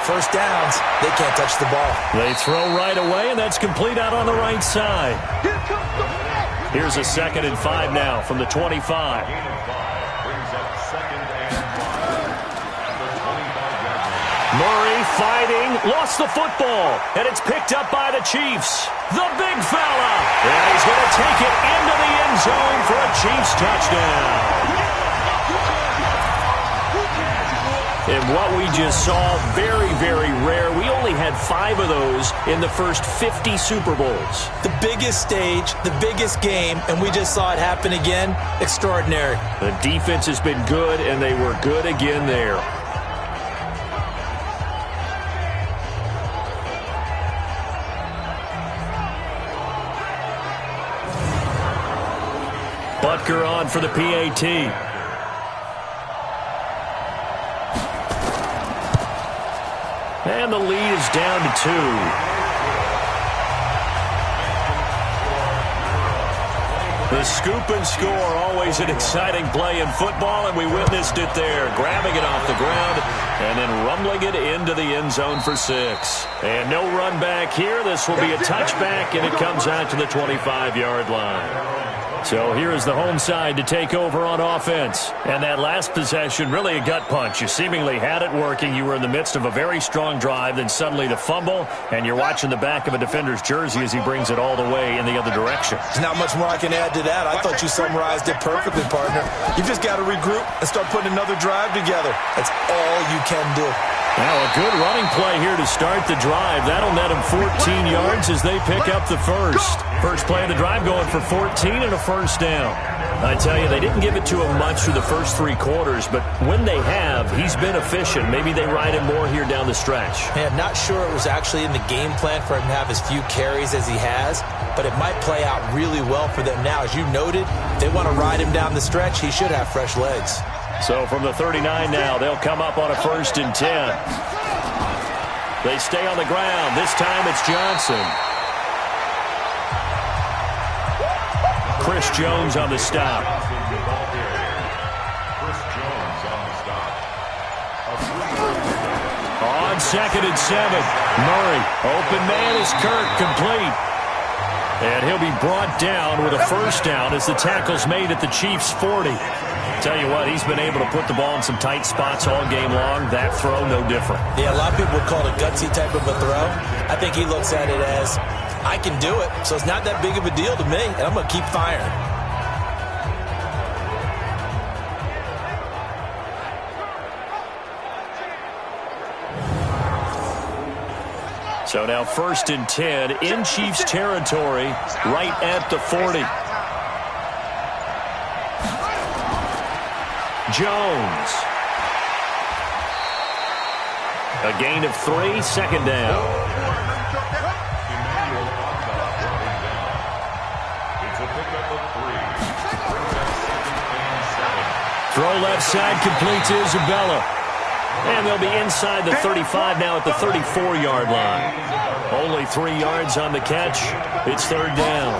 first downs, they can't touch the ball. They throw right away, and that's complete out on the right side. Here's a 2nd and 5 now from the 25. Murray fighting, lost the football, and it's picked up by the Chiefs. The big fella, and he's going to take it into the end zone for a Chiefs touchdown. And what we just saw, very, very rare. We only had 5 of those in the first 50 Super Bowls. The biggest stage, the biggest game, and we just saw it happen again. Extraordinary. The defense has been good, and they were good again there. Butker on for the PAT. And the lead is down to 2. The scoop and score, always an exciting play in football, and we witnessed it there. Grabbing it off the ground and then rumbling it into the end zone for 6. And no run back here. This will be a touchback, and it comes out to the 25-yard line. So here is the home side to take over on offense. And that last possession, really a gut punch. You seemingly had it working. You were in the midst of a very strong drive, then suddenly the fumble, and you're watching the back of a defender's jersey as he brings it all the way in the other direction. There's not much more I can add to that. I thought you summarized it perfectly, partner. You've just got to regroup and start putting another drive together. That's all you can do. Now a good running play here to start the drive. That'll net him 14 yards as they pick up the first. First play of the drive going for 14 and a first down. I tell you, they didn't give it to him much through the first 3 quarters, but when they have, he's been efficient. Maybe they ride him more here down the stretch. Yeah, I'm not sure it was actually in the game plan for him to have as few carries as he has, but it might play out really well for them now. As you noted, if they want to ride him down the stretch, he should have fresh legs. So from the 39 now, they'll come up on a 1st and 10. They stay on the ground. This time it's Johnson. Chris Jones on the stop. On 2nd and 7. Murray. Open man is Kirk, complete. And he'll be brought down with a first down as the tackle's made at the Chiefs' 40. Tell you what, he's been able to put the ball in some tight spots all game long. That throw, no different. Yeah, a lot of people would call it a gutsy type of a throw. I think he looks at it as, I can do it, so it's not that big of a deal to me, and I'm going to keep firing. So now 1st and 10 in Chiefs territory, right at the 40. Jones. A gain of 3, 2nd down. Throw left side, complete to Isabella. And they'll be inside the 35 now at the 34-yard line. Only 3 yards on the catch. It's 3rd down.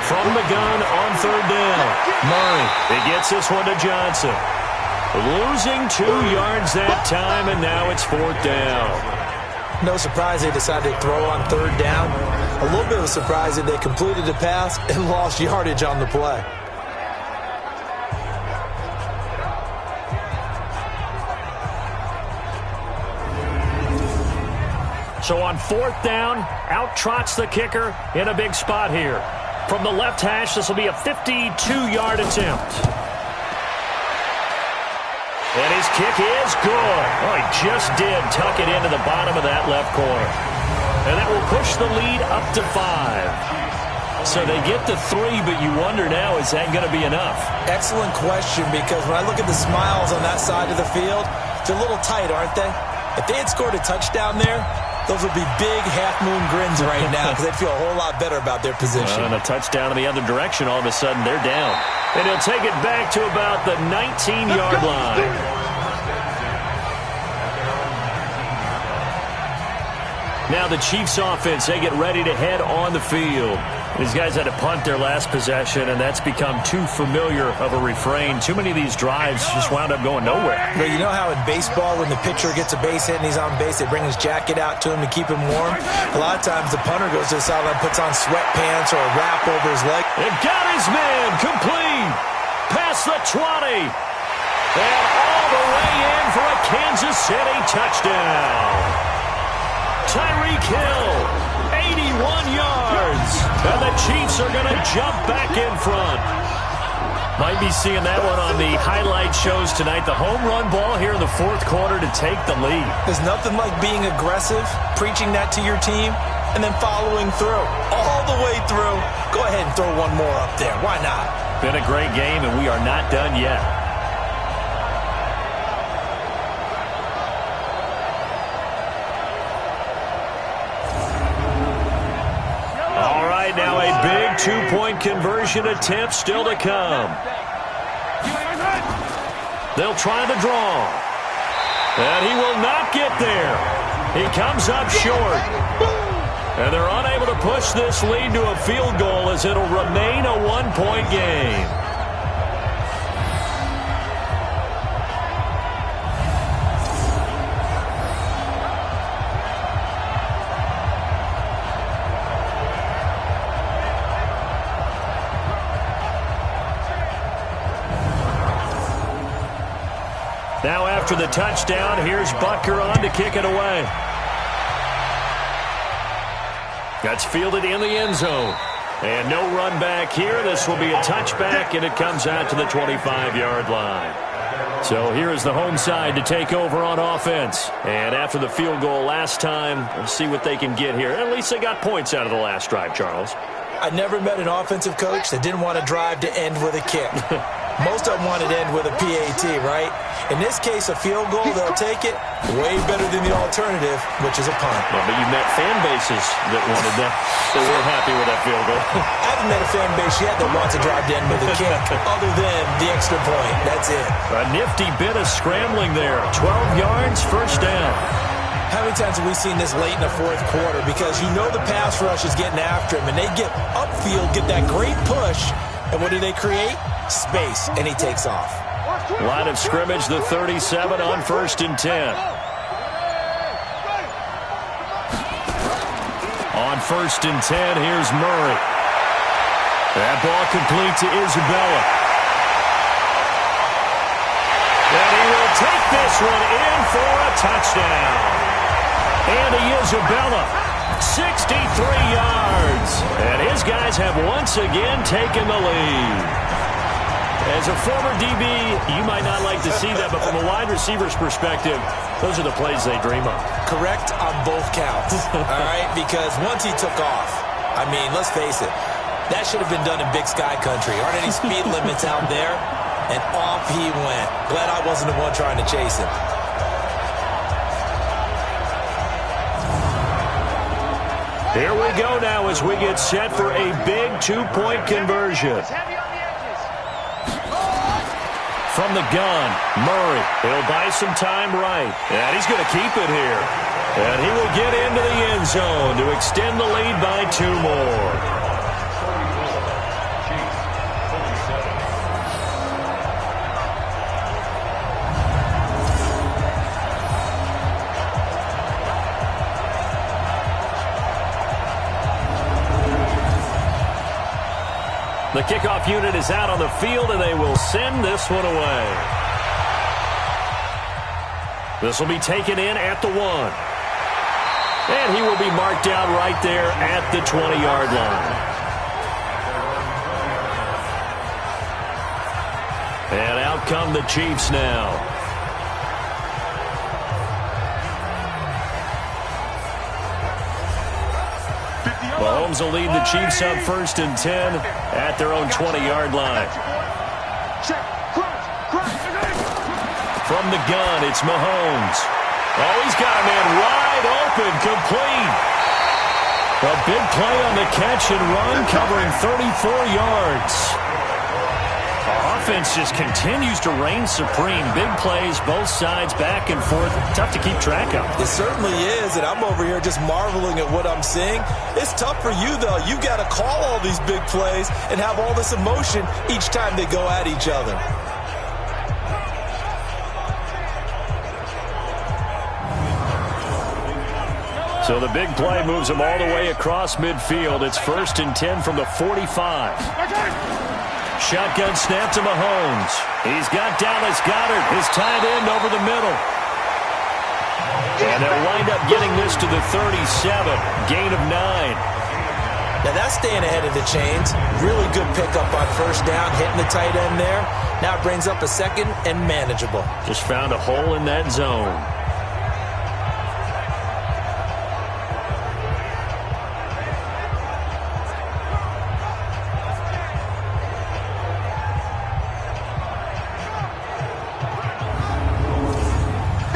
From the gun on 3rd down. Murray. He gets this one to Johnson. Losing 2 yards that time, and now it's 4th down. No surprise they decided to throw on 3rd down. A little bit of a surprise that they completed the pass and lost yardage on the play. So on 4th down, out trots the kicker in a big spot here. From the left hash, this will be a 52-yard attempt. And his kick is good. Oh, he just did tuck it into the bottom of that left corner. And that will push the lead up to 5. So they get to 3, but you wonder now, is that going to be enough? Excellent question, because when I look at the smiles on that side of the field, they're a little tight, aren't they? If they had scored a touchdown there, those would be big half-moon grins right now because they'd feel a whole lot better about their position. And a touchdown in the other direction, all of a sudden they're down. And he'll take it back to about the 19-yard line. Now the Chiefs offense, they get ready to head on the field. These guys had to punt their last possession, and that's become too familiar of a refrain. Too many of these drives just wound up going nowhere. But you know how in baseball, when the pitcher gets a base hit and he's on base, they bring his jacket out to him to keep him warm? A lot of times the punter goes to the sideline, puts on sweatpants or a wrap over his leg. And got his man complete. Past the 20. And all the way in for a Kansas City touchdown. Tyreek Hill, 81 yards. And the Chiefs are going to jump back in front. Might be seeing that one on the highlight shows tonight. The home run ball here in the 4th quarter to take the lead. There's nothing like being aggressive, preaching that to your team, and then following through. All the way through. Go ahead and throw one more up there. Why not? Been a great game, and we are not done yet. Now a big 2-point conversion attempt still to come. They'll try the draw. And he will not get there. He comes up short. And they're unable to push this lead to a field goal as it'll remain a 1-point game. After the touchdown, here's Butker on to kick it away. That's fielded in the end zone. And no run back here. This will be a touchback, and it comes out to the 25-yard line. So here is the home side to take over on offense. And after the field goal last time, we'll see what they can get here. At least they got points out of the last drive, Charles. I never met an offensive coach that didn't want to drive to end with a kick. Most of them wanted to end with a PAT, right? In this case, a field goal, they'll take it. Way better than the alternative, which is a punt. Yeah, but you met fan bases that wanted that. They weren't happy with that field goal. I haven't met a fan base yet that wants to drive to end with a kick, other than the extra point. That's it. A nifty bit of scrambling there. 12 yards, first down. How many times have we seen this late in the fourth quarter? Because you know the pass rush is getting after him, and they get upfield, get that great push, and what do they create? Space, and he takes off. Line of scrimmage, the 37 on 1st and 10. On 1st and 10, here's Murray. That ball complete to Isabella. And he will take this one in for a touchdown. Andy Isabella, 63 yards. And his guys have once again taken the lead. As a former DB, you might not like to see that, but from a wide receiver's perspective, those are the plays they dream of. Correct on both counts, all right? Because once he took off, I mean, let's face it, that should have been done in Big Sky Country. Aren't any speed limits out there? And off he went. Glad I wasn't the one trying to chase him. Here we go now as we get set for a big two-point conversion. From the gun, Murray. He'll buy some time right. And he's going to keep it here. And he will get into the end zone to extend the lead by 2 more. The kickoff unit is out on the field, and they will send this one away. This will be taken in at the 1. And he will be marked down right there at the 20-yard line. And out come the Chiefs now. Mahomes will lead the Chiefs up 1st and 10 at their own 20-yard line. From the gun, it's Mahomes. Oh, he's got a man wide open, complete. A big play on the catch and run, covering 34 yards. Offense just continues to reign supreme. Big plays, both sides, back and forth. Tough to keep track of. It certainly is, and I'm over here just marveling at what I'm seeing. It's tough for you, though. You got to call all these big plays and have all this emotion each time they go at each other. So the big play moves them all the way across midfield. It's 1st and 10 from the 45. Shotgun snap to Mahomes. He's got Dallas Goedert, his tight end, over the middle. And they'll wind up getting this to the 37. Gain of 9. Now that's staying ahead of the chains. Really good pickup on 1st down, hitting the tight end there. Now it brings up a 2nd and manageable. Just found a hole in that zone.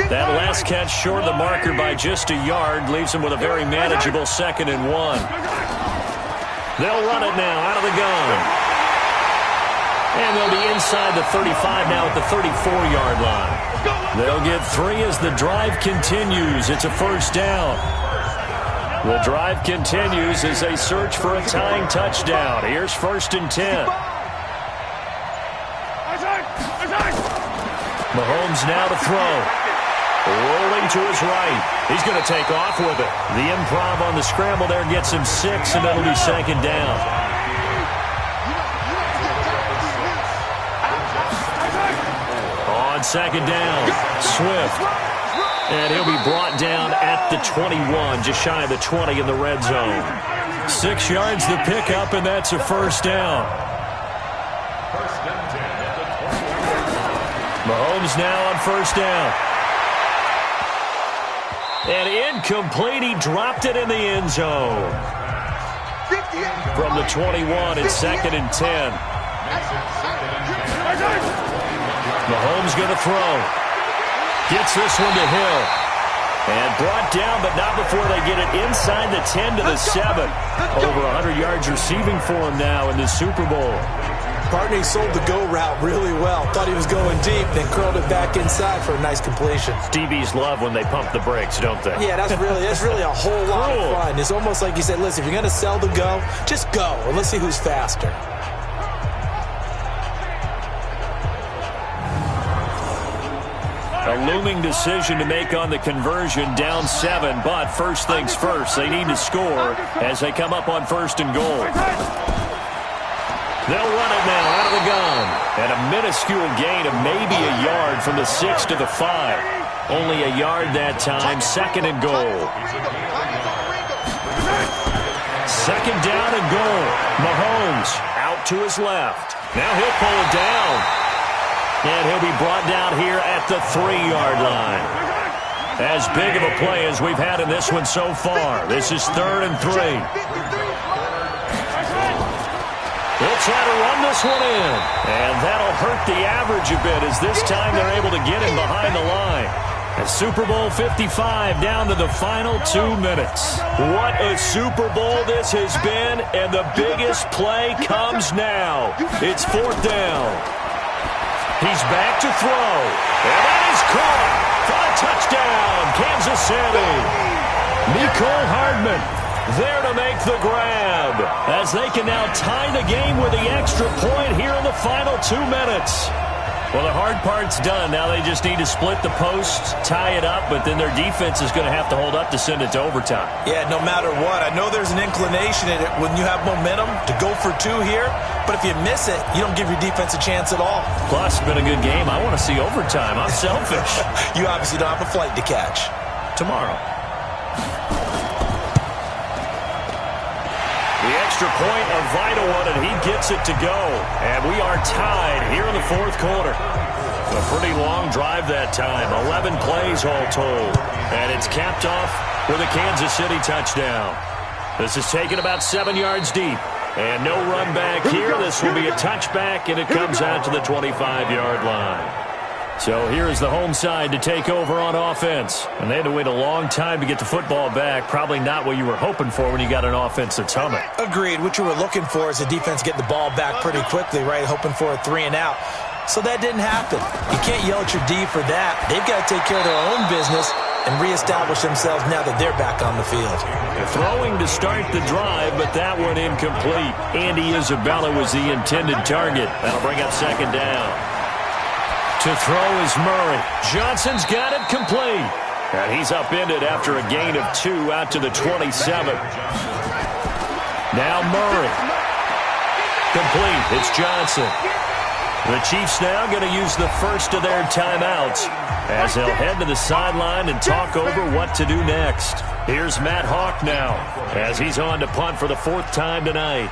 That last catch short of the marker by just a yard leaves him with a very manageable 2nd and 1. They'll run it now out of the gun. And they'll be inside the 35 now at the 34-yard line. They'll get 3 as the drive continues. It's a 1st down. The drive continues as they search for a tying touchdown. Here's 1st and 10. Mahomes now to throw. Rolling to his right. He's going to take off with it. The improv on the scramble there gets him 6, and it'll be 2nd down. On on second down. Swift. And he'll be brought down at the 21, just shy of the 20 in the red zone. 6 yards to pick up, and that's a first down. Mahomes now on first down. And incomplete. He dropped it in the end zone. From the 21, it's 2nd and 10. Mahomes going to throw. Gets this one to Hill. And brought down, but not before they get it inside the 10 to the 7. Over 100 yards receiving for him now in the Super Bowl. Barney sold the go route really well. Thought he was going deep, then curled it back inside for a nice completion. DBs love when they pump the brakes, don't they? Yeah, that's really a whole lot of fun. It's almost like you said, listen, if you're going to sell the go, just go, and let's see who's faster. A looming decision to make on the conversion, down 7, but first things first, they need to score as they come up on 1st and goal. They'll run it now out of the gun. And a minuscule gain of maybe a yard from the 6 to the 5. Only a yard that time, 2nd and goal. 2nd down and goal. Mahomes out to his left. Now he'll pull it down. And he'll be brought down here at the 3-yard line. As big of a play as we've had in this one so far. This is 3rd and 3. They'll try to run this one in. And that'll hurt the average a bit as this time they're able to get him behind the line. And Super Bowl 55 down to the final 2 minutes. What a Super Bowl this has been, and the biggest play comes now. It's 4th down. He's back to throw. And that is caught for a touchdown, Kansas City. Nicole Hardman there to make the grab as they can now tie the game with the extra point here in the final 2 minutes. Well, the hard part's done. Now they just need to split the posts, tie it up, but then their defense is going to have to hold up to send it to overtime. Yeah, no matter what. I know there's an inclination in it when you have momentum to go for 2 here, but if you miss it, you don't give your defense a chance at all. Plus, it's been a good game. I want to see overtime. I'm selfish. You obviously don't have a flight to catch. Tomorrow. The extra point, a vital one, and he gets it to go. And we are tied here in the 4th quarter. A pretty long drive that time, 11 plays all told. And it's capped off with a Kansas City touchdown. This is taken about 7 yards deep. And no run back here. This will be a touchback, and it comes out to the 25-yard line. So here's the home side to take over on offense. And they had to wait a long time to get the football back. Probably not what you were hoping for when you got an offense that's humming. Agreed. What you were looking for is the defense getting the ball back pretty quickly, right? Hoping for a 3 and out. So that didn't happen. You can't yell at your D for that. They've got to take care of their own business and reestablish themselves now that they're back on the field. Throwing to start the drive, but that one incomplete. Andy Isabella was the intended target. That'll bring up 2nd down. To throw is Murray. Johnson's got it complete. And he's upended after a gain of 2 out to the 27. Now Murray. Complete. It's Johnson. The Chiefs now going to use the first of their timeouts as they'll head to the sideline and talk over what to do next. Here's Matt Hawk now as he's on to punt for the 4th time tonight.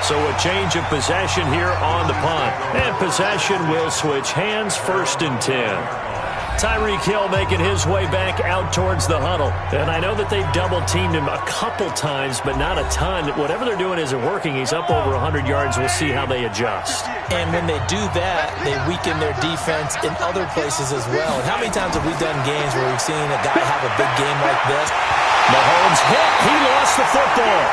So a change of possession here on the punt. And possession will switch hands, 1st and 10. Tyreek Hill making his way back out towards the huddle. And I know that they've double-teamed him a couple times, but not a ton. Whatever they're doing isn't working. He's up over 100 yards. We'll see how they adjust. And when they do that, they weaken their defense in other places as well. And how many times have we done games where we've seen a guy have a big game like this? Mahomes hit. He lost the football.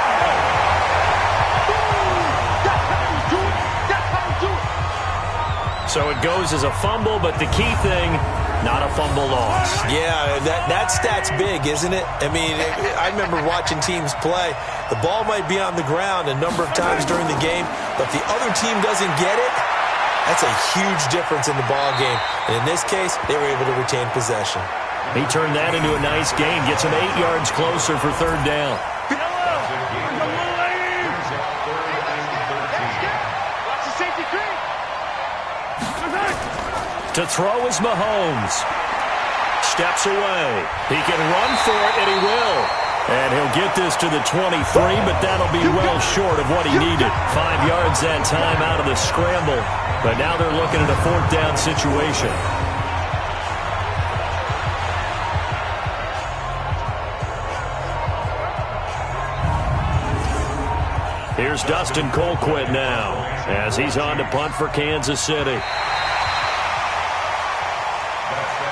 So it goes as a fumble, but the key thing, not a fumble loss. Yeah, that stat's big, isn't it? I mean, I remember watching teams play. The ball might be on the ground a number of times during the game, but if the other team doesn't get it, that's a huge difference in the ball game. And in this case, they were able to retain possession. He turned that into a nice gain. Gets him 8 yards closer for third down. To throw is Mahomes. Steps away. He can run for it, and he will. And he'll get this to the 23, but that'll be well short of what he needed. 5 yards that time out of the scramble. But now they're looking at a fourth down situation. Here's Dustin Colquitt now as he's on to punt for Kansas City.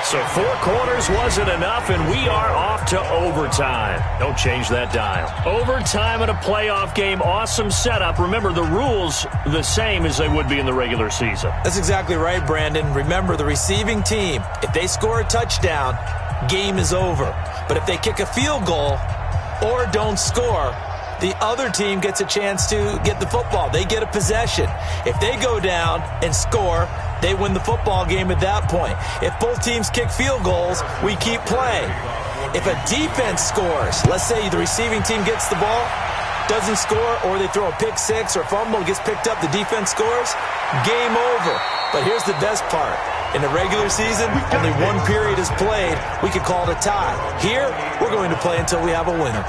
So 4 quarters wasn't enough, and we are off to overtime. Don't change that dial. Overtime in a playoff game, awesome setup. Remember, the rules the same as they would be in the regular season. That's exactly right, Brandon. Remember, the receiving team, if they score a touchdown, game is over. But if they kick a field goal or don't score, the other team gets a chance to get the football. They get a possession. If they go down and score, they win the football game at that point. If both teams kick field goals, we keep playing. If a defense scores, let's say the receiving team gets the ball, doesn't score, or they throw a pick six or fumble, gets picked up, the defense scores, game over. But here's the best part. In the regular season, only one period is played. We could call it a tie. Here, we're going to play until we have a winner.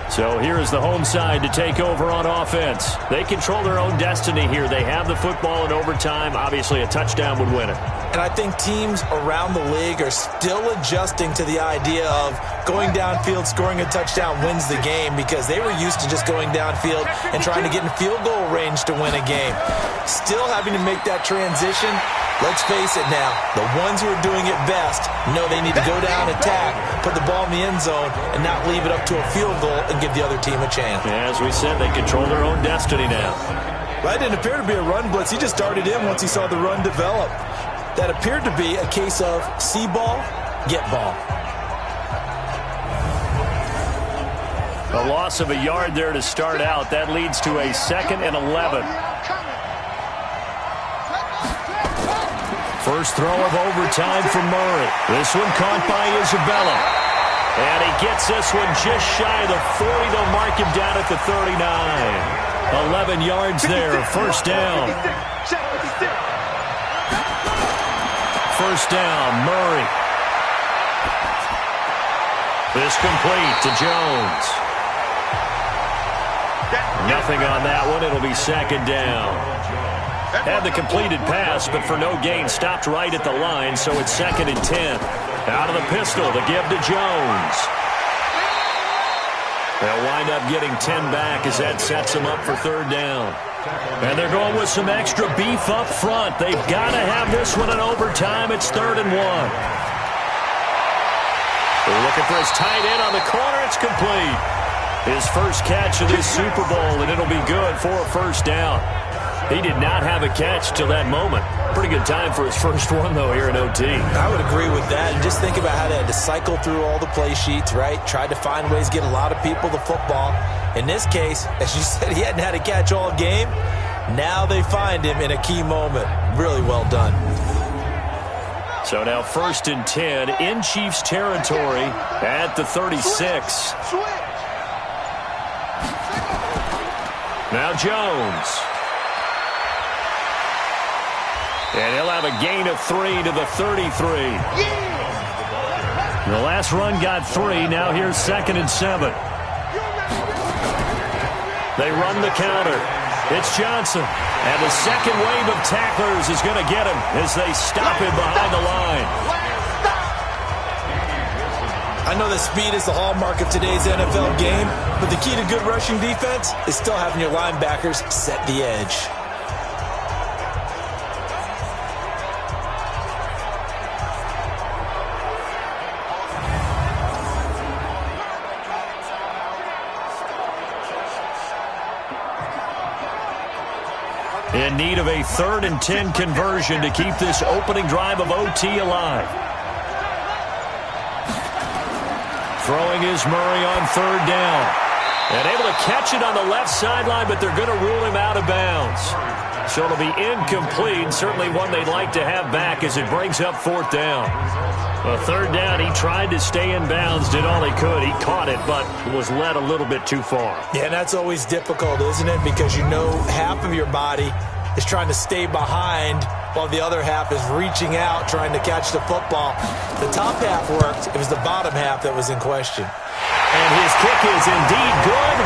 So here is the home side to take over on offense. They control their own destiny here. They have the football in overtime. Obviously, a touchdown would win it. And I think teams around the league are still adjusting to the idea of going downfield, scoring a touchdown wins the game, because they were used to just going downfield and trying to get in field goal range to win a game. Still having to make that transition. Let's face it now, the ones who are doing it best know they need to go down, attack, put the ball in the end zone, and not leave it up to a field goal and give the other team a chance. As we said, they control their own destiny now. That didn't appear to be a run blitz. He just darted in once he saw the run develop. That appeared to be a case of see ball, get ball. A loss of a yard there to start out. That leads to a 2nd and 11. First throw of overtime for Murray. This one caught by Isabella. And he gets this one just shy of the 40. They'll mark him down at the 39. 11 yards there, first down. First down, Murray. This complete to Jones. Nothing on that one. It'll be 2nd down. Had the completed pass, but for no gain, stopped right at the line, so it's 2nd and 10. Out of the pistol, the give to Jones. They'll wind up getting 10 back as that sets them up for 3rd down. And they're going with some extra beef up front. They've got to have this one in overtime. It's 3rd and 1. They're looking for his tight end on the corner. It's complete. His first catch of this Super Bowl, and it'll be good for a first down. He did not have a catch till that moment. Pretty good time for his first one, though, here in OT. I would agree with that. And just think about how they had to cycle through all the play sheets, right? Tried to find ways to get a lot of people the football. In this case, as you said, he hadn't had a catch all game. Now they find him in a key moment. Really well done. So now 1st and 10 in Chiefs territory at the 36. Now Jones. And he'll have a gain of 3 to the 33. The last run got 3. Now here's 2nd and 7. They run the counter. It's Johnson. And the second wave of tacklers is going to get him as they stop him behind the line. I know that speed is the hallmark of today's NFL game, but the key to good rushing defense is still having your linebackers set the edge. In need of a 3rd and 10 conversion to keep this opening drive of OT alive. Throwing is Murray on 3rd down. And able to catch it on the left sideline, but they're going to rule him out of bounds. So it'll be incomplete. Certainly one they'd like to have back as it brings up 4th down. Well, third down, he tried to stay in bounds, did all he could. He caught it, but was led a little bit too far. Yeah, and that's always difficult, isn't it? Because you know half of your body is trying to stay behind while the other half is reaching out, trying to catch the football. The top half worked. It was the bottom half that was in question. And his kick is indeed good,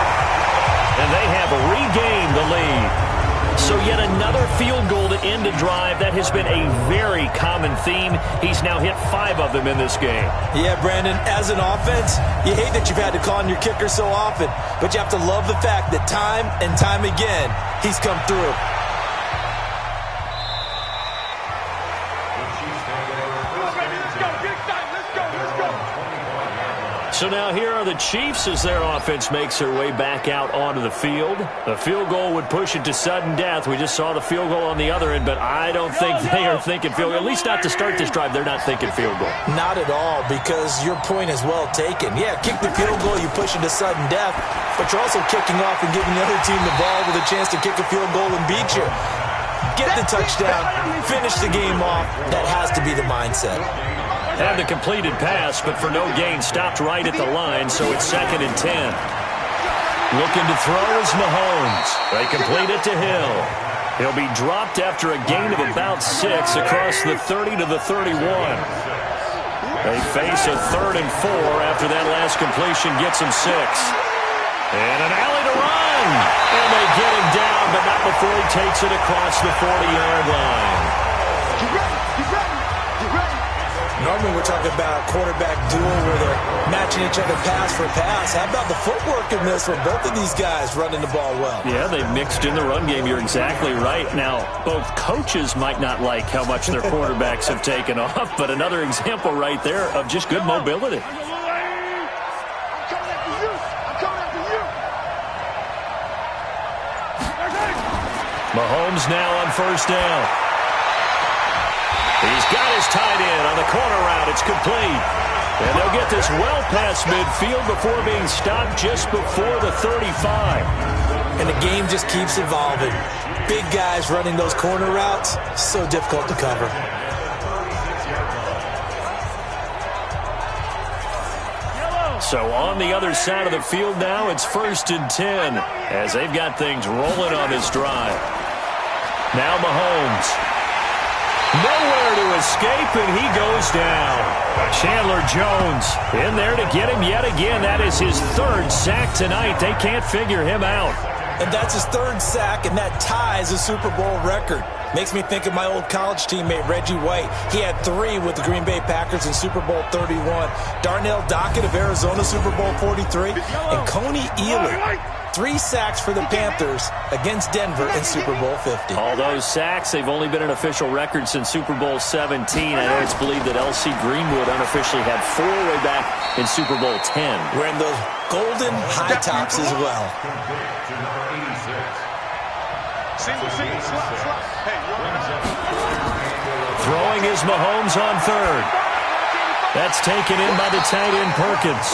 and they have regained the lead. So yet another field goal to end a drive. That has been a very common theme. He's now hit 5 of them in this game. Yeah, Brandon, as an offense, you hate that you've had to call on your kicker so often, but you have to love the fact that time and time again, he's come through. So now here are the Chiefs as their offense makes their way back out onto the field. The field goal would push it to sudden death. We just saw the field goal on the other end, but I don't think they are thinking field goal. At least not to start this drive. They're not thinking field goal. Not at all, because your point is well taken. Yeah, kick the field goal, you push it to sudden death, but you're also kicking off and giving the other team the ball with a chance to kick a field goal and beat you. Get the touchdown, finish the game off. That has to be the mindset. Had the completed pass, but for no gain, stopped right at the line, so it's 2nd and 10. Looking to throw is Mahomes. They complete it to Hill. He'll be dropped after a gain of about 6 across the 30 to the 31. They face a 3rd and 4 after that last completion gets him 6. And an alley to run. And they get him down, but not before he takes it across the 40-yard line. Normally we're talking about a quarterback duel where they're matching each other pass for pass. How about the footwork in this one? Both of these guys running the ball well. Yeah, they've mixed in the run game. You're exactly right. Now, both coaches might not like how much their quarterbacks have taken off, but another example right there of just good mobility. Mahomes now on 1st down. He's got his tight end on the corner route. It's complete. And they'll get this well past midfield before being stopped just before the 35. And the game just keeps evolving. Big guys running those corner routes, so difficult to cover. So on the other side of the field now, it's 1st and 10 as they've got things rolling on this drive. Now Mahomes. Nowhere to escape, and he goes down. Chandler Jones in there to get him yet again. That is his 3rd sack tonight. They can't figure him out. And that's his 3rd sack, and that ties a Super Bowl record. Makes me think of my old college teammate, Reggie White. He had 3 with the Green Bay Packers in Super Bowl 31. Darnell Dockett of Arizona, Super Bowl 43. And Coney Ealer, 3 sacks for the Panthers against Denver in Super Bowl 50. All those sacks, they've only been an official record since Super Bowl 17. I know it's believed that L.C. Greenwood unofficially had 4 way back in Super Bowl 10. Wearing those golden high tops as well. Throwing is Mahomes on 3rd. That's taken in by the tight end Perkins.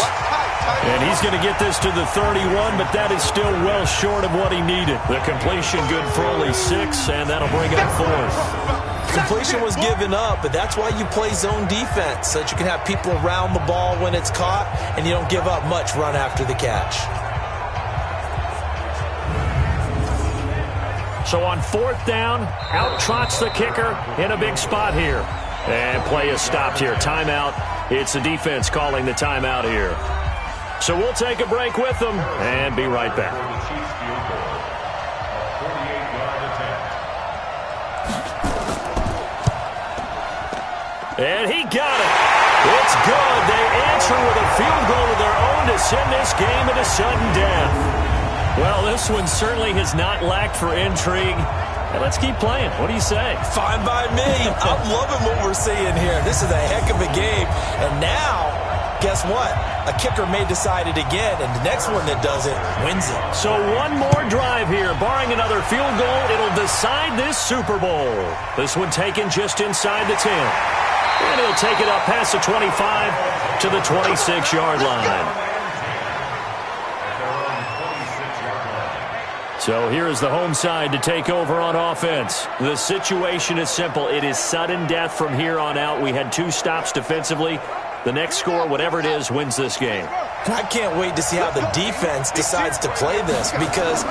And he's going to get this to the 31, but that is still well short of what he needed. The completion good for only 6, and that'll bring up 4th. Completion was given up, but that's why you play zone defense, so that you can have people around the ball when it's caught, and you don't give up much run after the catch. So on 4th down, out trots the kicker in a big spot here. And play is stopped here. Timeout. It's the defense calling the timeout here. So we'll take a break with them and be right back. And he got it. It's good. They answer with a field goal of their own to send this game into sudden death. Well, this one certainly has not lacked for intrigue. And let's keep playing. What do you say? Fine by me. I'm loving what we're seeing here. This is a heck of a game. And now, guess what? A kicker may decide it again, and the next one that does it wins it. So one more drive here. Barring another field goal, it'll decide this Super Bowl. This one taken just inside the 10. And he'll take it up past the 25 to the 26-yard line. So here is the home side to take over on offense. The situation is simple. It is sudden death from here on out. We had 2 stops defensively. The next score, whatever it is, wins this game. I can't wait to see how the defense decides to play this, because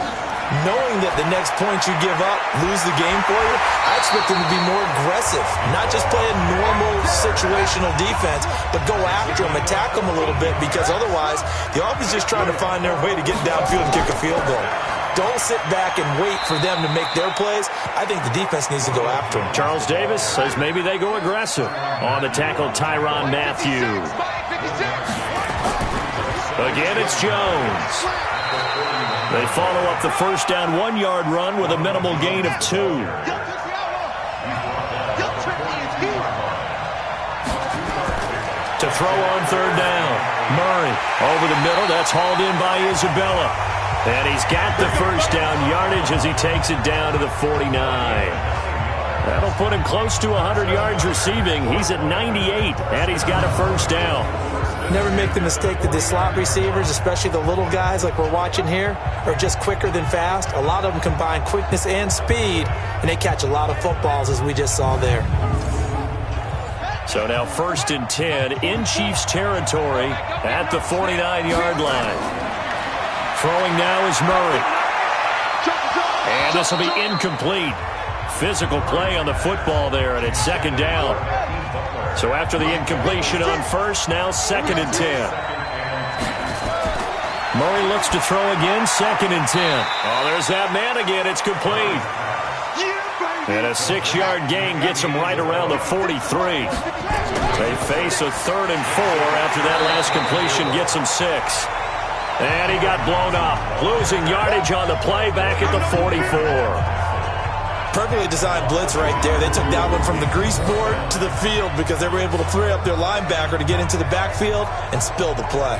knowing that the next point you give up, lose the game for you, I expect them to be more aggressive, not just play a normal situational defense, but go after them, attack them a little bit, because otherwise the offense is just trying to find their way to get downfield and kick a field goal. Don't sit back and wait for them to make their plays. I think the defense needs to go after them. Charles Davis says maybe they go aggressive. On the tackle, Tyrann Mathieu. Again, it's Jones. They follow up the first down 1-yard run with a minimal gain of 2. To throw on third down. Murray over the middle. That's hauled in by Isabella. And he's got the first down yardage as he takes it down to the 49. That'll put him close to 100 yards receiving. He's at 98, and he's got a first down. Never make the mistake that the slot receivers, especially the little guys like we're watching here, are just quicker than fast. A lot of them combine quickness and speed, and they catch a lot of footballs, as we just saw there. So now 1st and 10 in Chiefs territory at the 49-yard line. Throwing now is Murray. And this will be incomplete. Physical play on the football there, and it's 2nd down. So after the incompletion on 1st, now 2nd and 10. Murray looks to throw again, 2nd and 10. Oh, there's that man again. It's complete. And a 6-yard gain gets him right around the 43. They face a 3rd and 4 after that last completion gets him 6. And he got blown up, losing yardage on the play back at the 44. Perfectly designed blitz right there. They took that one from the grease board to the field because they were able to free up their linebacker to get into the backfield and spill the play.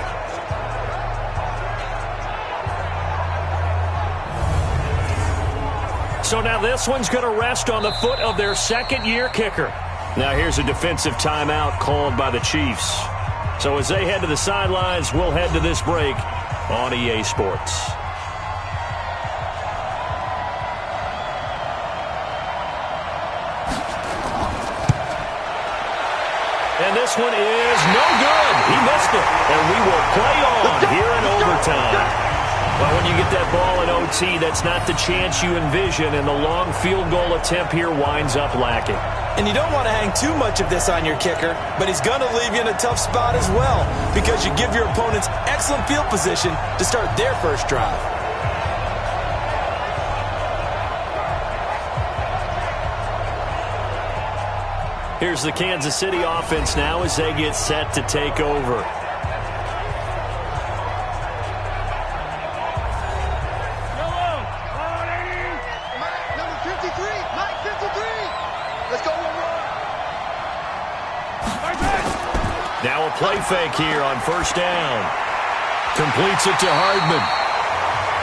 So now this one's going to rest on the foot of their 2nd-year kicker. Now here's a defensive timeout called by the Chiefs. So as they head to the sidelines, we'll head to this break on EA Sports. And this one is no good. He missed it. And we will play on here in overtime. Well, when you get that ball in OT, that's not the chance you envision, and the long field goal attempt here winds up lacking. And you don't want to hang too much of this on your kicker, but he's going to leave you in a tough spot as well, because you give your opponents excellent field position to start their first drive. Here's the Kansas City offense now as they get set to take over. Now a play fake here on 1st down. Completes it to Hardman.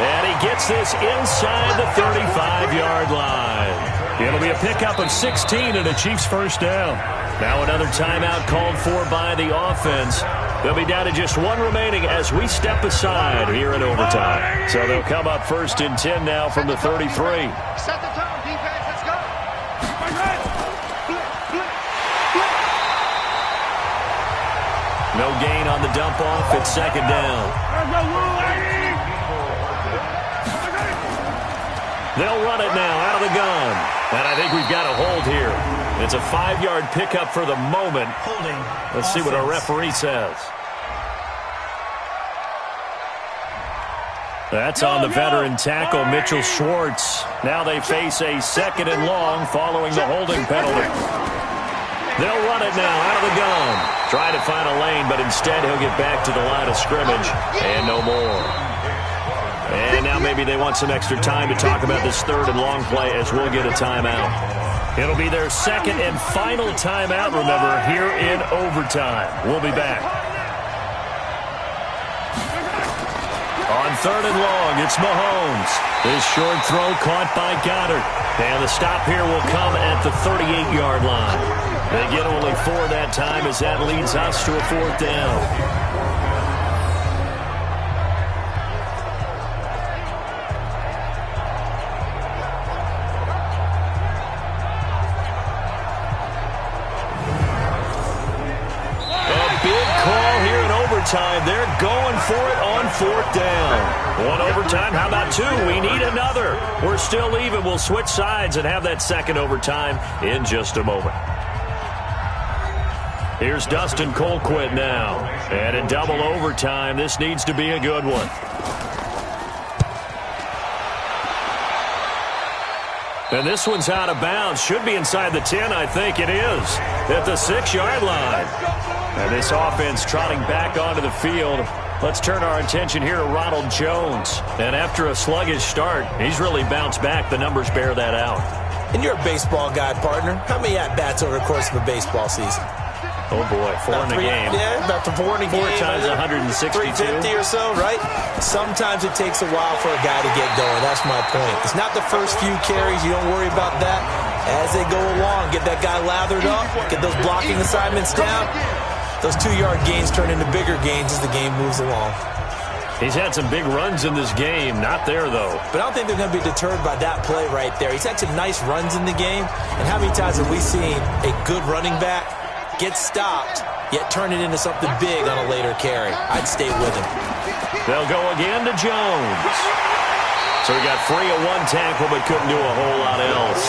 And he gets this inside the 35-yard line. It'll be a pickup of 16 and a Chiefs first down. Now another timeout called for by the offense. They'll be down to just 1 remaining as we step aside here in overtime. So they'll come up 1st and 10 now from the 33. Set the tone, defense. Let's go. No gain on the dump off. It's 2nd down. They'll run it now out of the gun. And I think we've got a hold here. It's a 5-yard pickup for the moment. Holding. Let's see what our referee says. That's on the veteran tackle, Mitchell Schwartz. Now they face a 2nd and long following the holding penalty. They'll run it now out of the gun. Try to find a lane, but instead he'll get back to the line of scrimmage and no more. And now maybe they want some extra time to talk about this 3rd and long play as we'll get a timeout. It'll be their 2nd and final timeout, remember, here in overtime. We'll be back. On 3rd and long, it's Mahomes. This short throw caught by Goddard. And the stop here will come at the 38-yard line. They get only 4 that time as that leads us to a 4th down. And they're going for it on 4th down. One overtime. How about 2? We need another. We're still even. We'll switch sides and have that second overtime in just a moment. Here's Dustin Colquitt now. And in double overtime, this needs to be a good one. And this one's out of bounds. Should be inside the 10, I think it is. At the 6-yard line. And this offense trotting back onto the field. Let's turn our attention here to Ronald Jones. And after a sluggish start, he's really bounced back. The numbers bear that out. And you're a baseball guy, partner. How many at-bats over the course of a baseball season? Oh, boy, 4 in a game. Yeah, about 4 in a game. 4 times 162. 350 or so, right? Sometimes it takes a while for a guy to get going. That's my point. It's not the first few carries. You don't worry about that. As they go along, get that guy lathered up, get those blocking assignments down. Those 2-yard gains turn into bigger gains as the game moves along. He's had some big runs in this game. Not there, though. But I don't think they're going to be deterred by that play right there. He's had some nice runs in the game. And how many times have we seen a good running back get stopped, yet turn it into something big on a later carry? I'd stay with him. They'll go again to Jones. So he got free of 1 tackle, but couldn't do a whole lot else.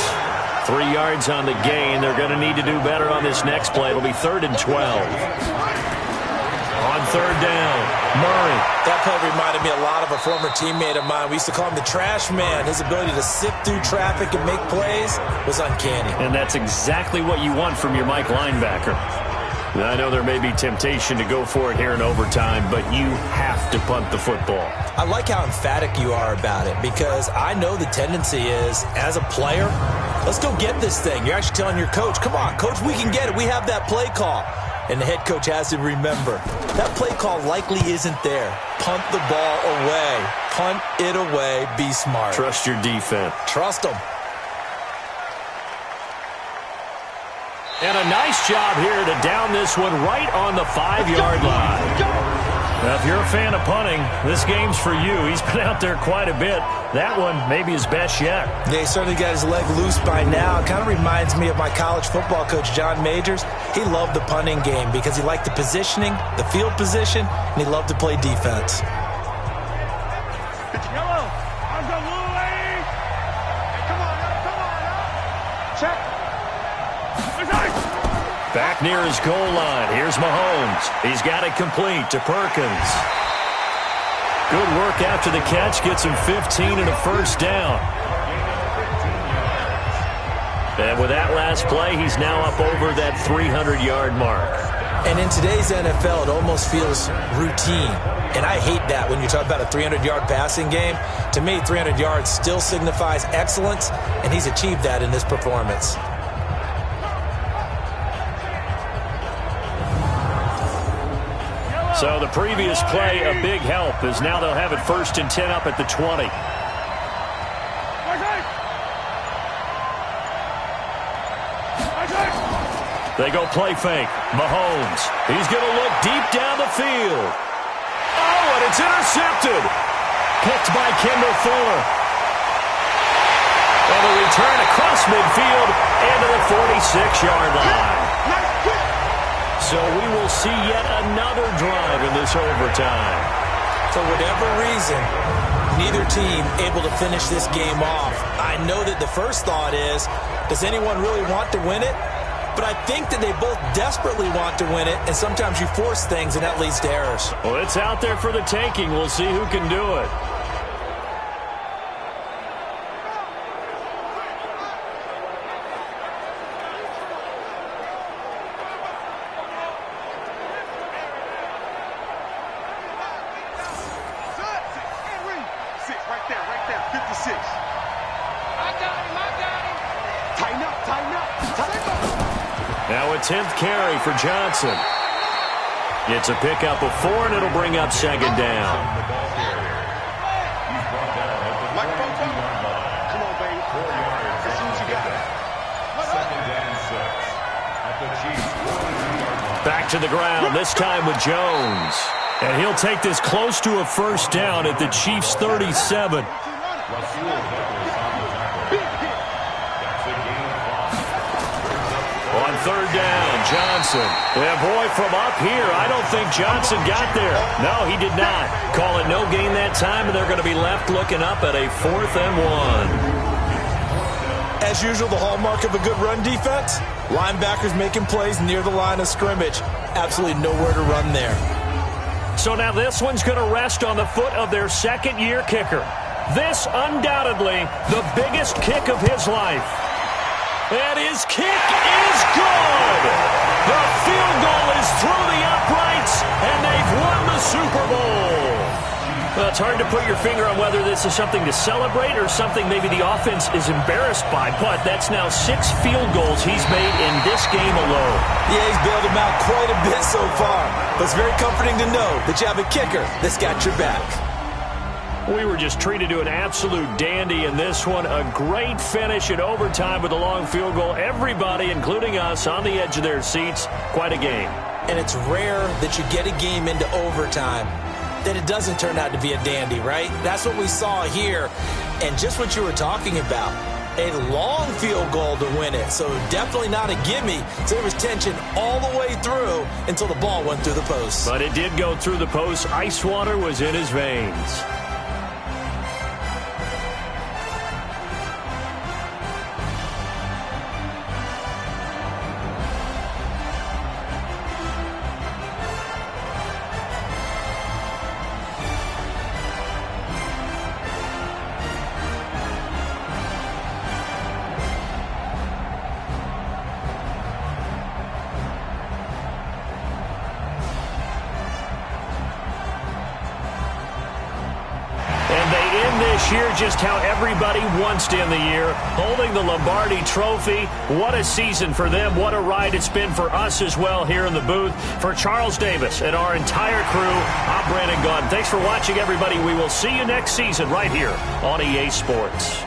3 yards on the gain. They're going to need to do better on this next play. It'll be 3rd and 12. On 3rd down, Murray. That play reminded me a lot of a former teammate of mine. We used to call him the trash man. His ability to sift through traffic and make plays was uncanny. And that's exactly what you want from your Mike linebacker. I know there may be temptation to go for it here in overtime, but you have to punt the football. I like how emphatic you are about it, because I know the tendency is, as a player, let's go get this thing. You're actually telling your coach, come on, coach, we can get it. We have that play call. And the head coach has to remember, that play call likely isn't there. Punt the ball away. Punt it away. Be smart. Trust your defense. Trust them. And a nice job here to down this one right on the 5-yard line. Now, if you're a fan of punting, this game's for you. He's been out there quite a bit. That one may be his best yet. Yeah, he certainly got his leg loose by now. It kind of reminds me of my college football coach, John Majors. He loved the punting game because he liked the positioning, the field position, and he loved to play defense. Back near his goal line. Here's Mahomes. He's got it complete to Perkins. Good work after the catch. Gets him 15 and a 1st down. And with that last play, he's now up over that 300-yard mark. And in today's NFL, it almost feels routine. And I hate that when you talk about a 300-yard passing game. To me, 300 yards still signifies excellence, and he's achieved that in this performance. So the previous play, a big help, as now they'll have it 1st and 10 up at the 20. They go play fake. Mahomes. He's going to look deep down the field. Oh, and it's intercepted. Picked by Kendall Fuller. And a return across midfield and to the 46-yard line. So we will see yet another drive in this overtime. For whatever reason, neither team able to finish this game off. I know that the first thought is, does anyone really want to win it? But I think that they both desperately want to win it, and sometimes you force things, and that leads to errors. Well, it's out there for the taking. We'll see who can do it. Now a 10th carry for Johnson. It's a pickup of 4, and it'll bring up 2nd down. Back to the ground, this time with Jones. And he'll take this close to a 1st down at the Chiefs' 37. On third down. Johnson. Yeah, boy, from up here, I don't think Johnson got there. No, he did not. Call it no gain that time, and they're going to be left looking up at a 4th and 1. As usual, the hallmark of a good run defense, linebackers making plays near the line of scrimmage. Absolutely nowhere to run there. So now this one's going to rest on the foot of their second-year kicker. This, undoubtedly, the biggest kick of his life. And his kick is good! The field goal is through the uprights, and they've won the Super Bowl! Well, it's hard to put your finger on whether this is something to celebrate or something maybe the offense is embarrassed by, but that's now 6 field goals he's made in this game alone. Yeah, he's bailed them out quite a bit so far, but it's very comforting to know that you have a kicker that's got your back. We were just treated to an absolute dandy in this one. A great finish in overtime with a long field goal. Everybody, including us, on the edge of their seats. Quite a game. And it's rare that you get a game into overtime that it doesn't turn out to be a dandy, right? That's what we saw here. And just what you were talking about, a long field goal to win it. So definitely not a gimme. So there was tension all the way through until the ball went through the post. But it did go through the post. Ice water was in his veins. Year just how everybody wants to end the year, holding the Lombardi Trophy. What a season for them. What a ride it's been for us as well here in the booth. For Charles Davis and our entire crew, I'm Brandon Gaudin. Thanks for watching, everybody. We will see you next season right here on EA Sports.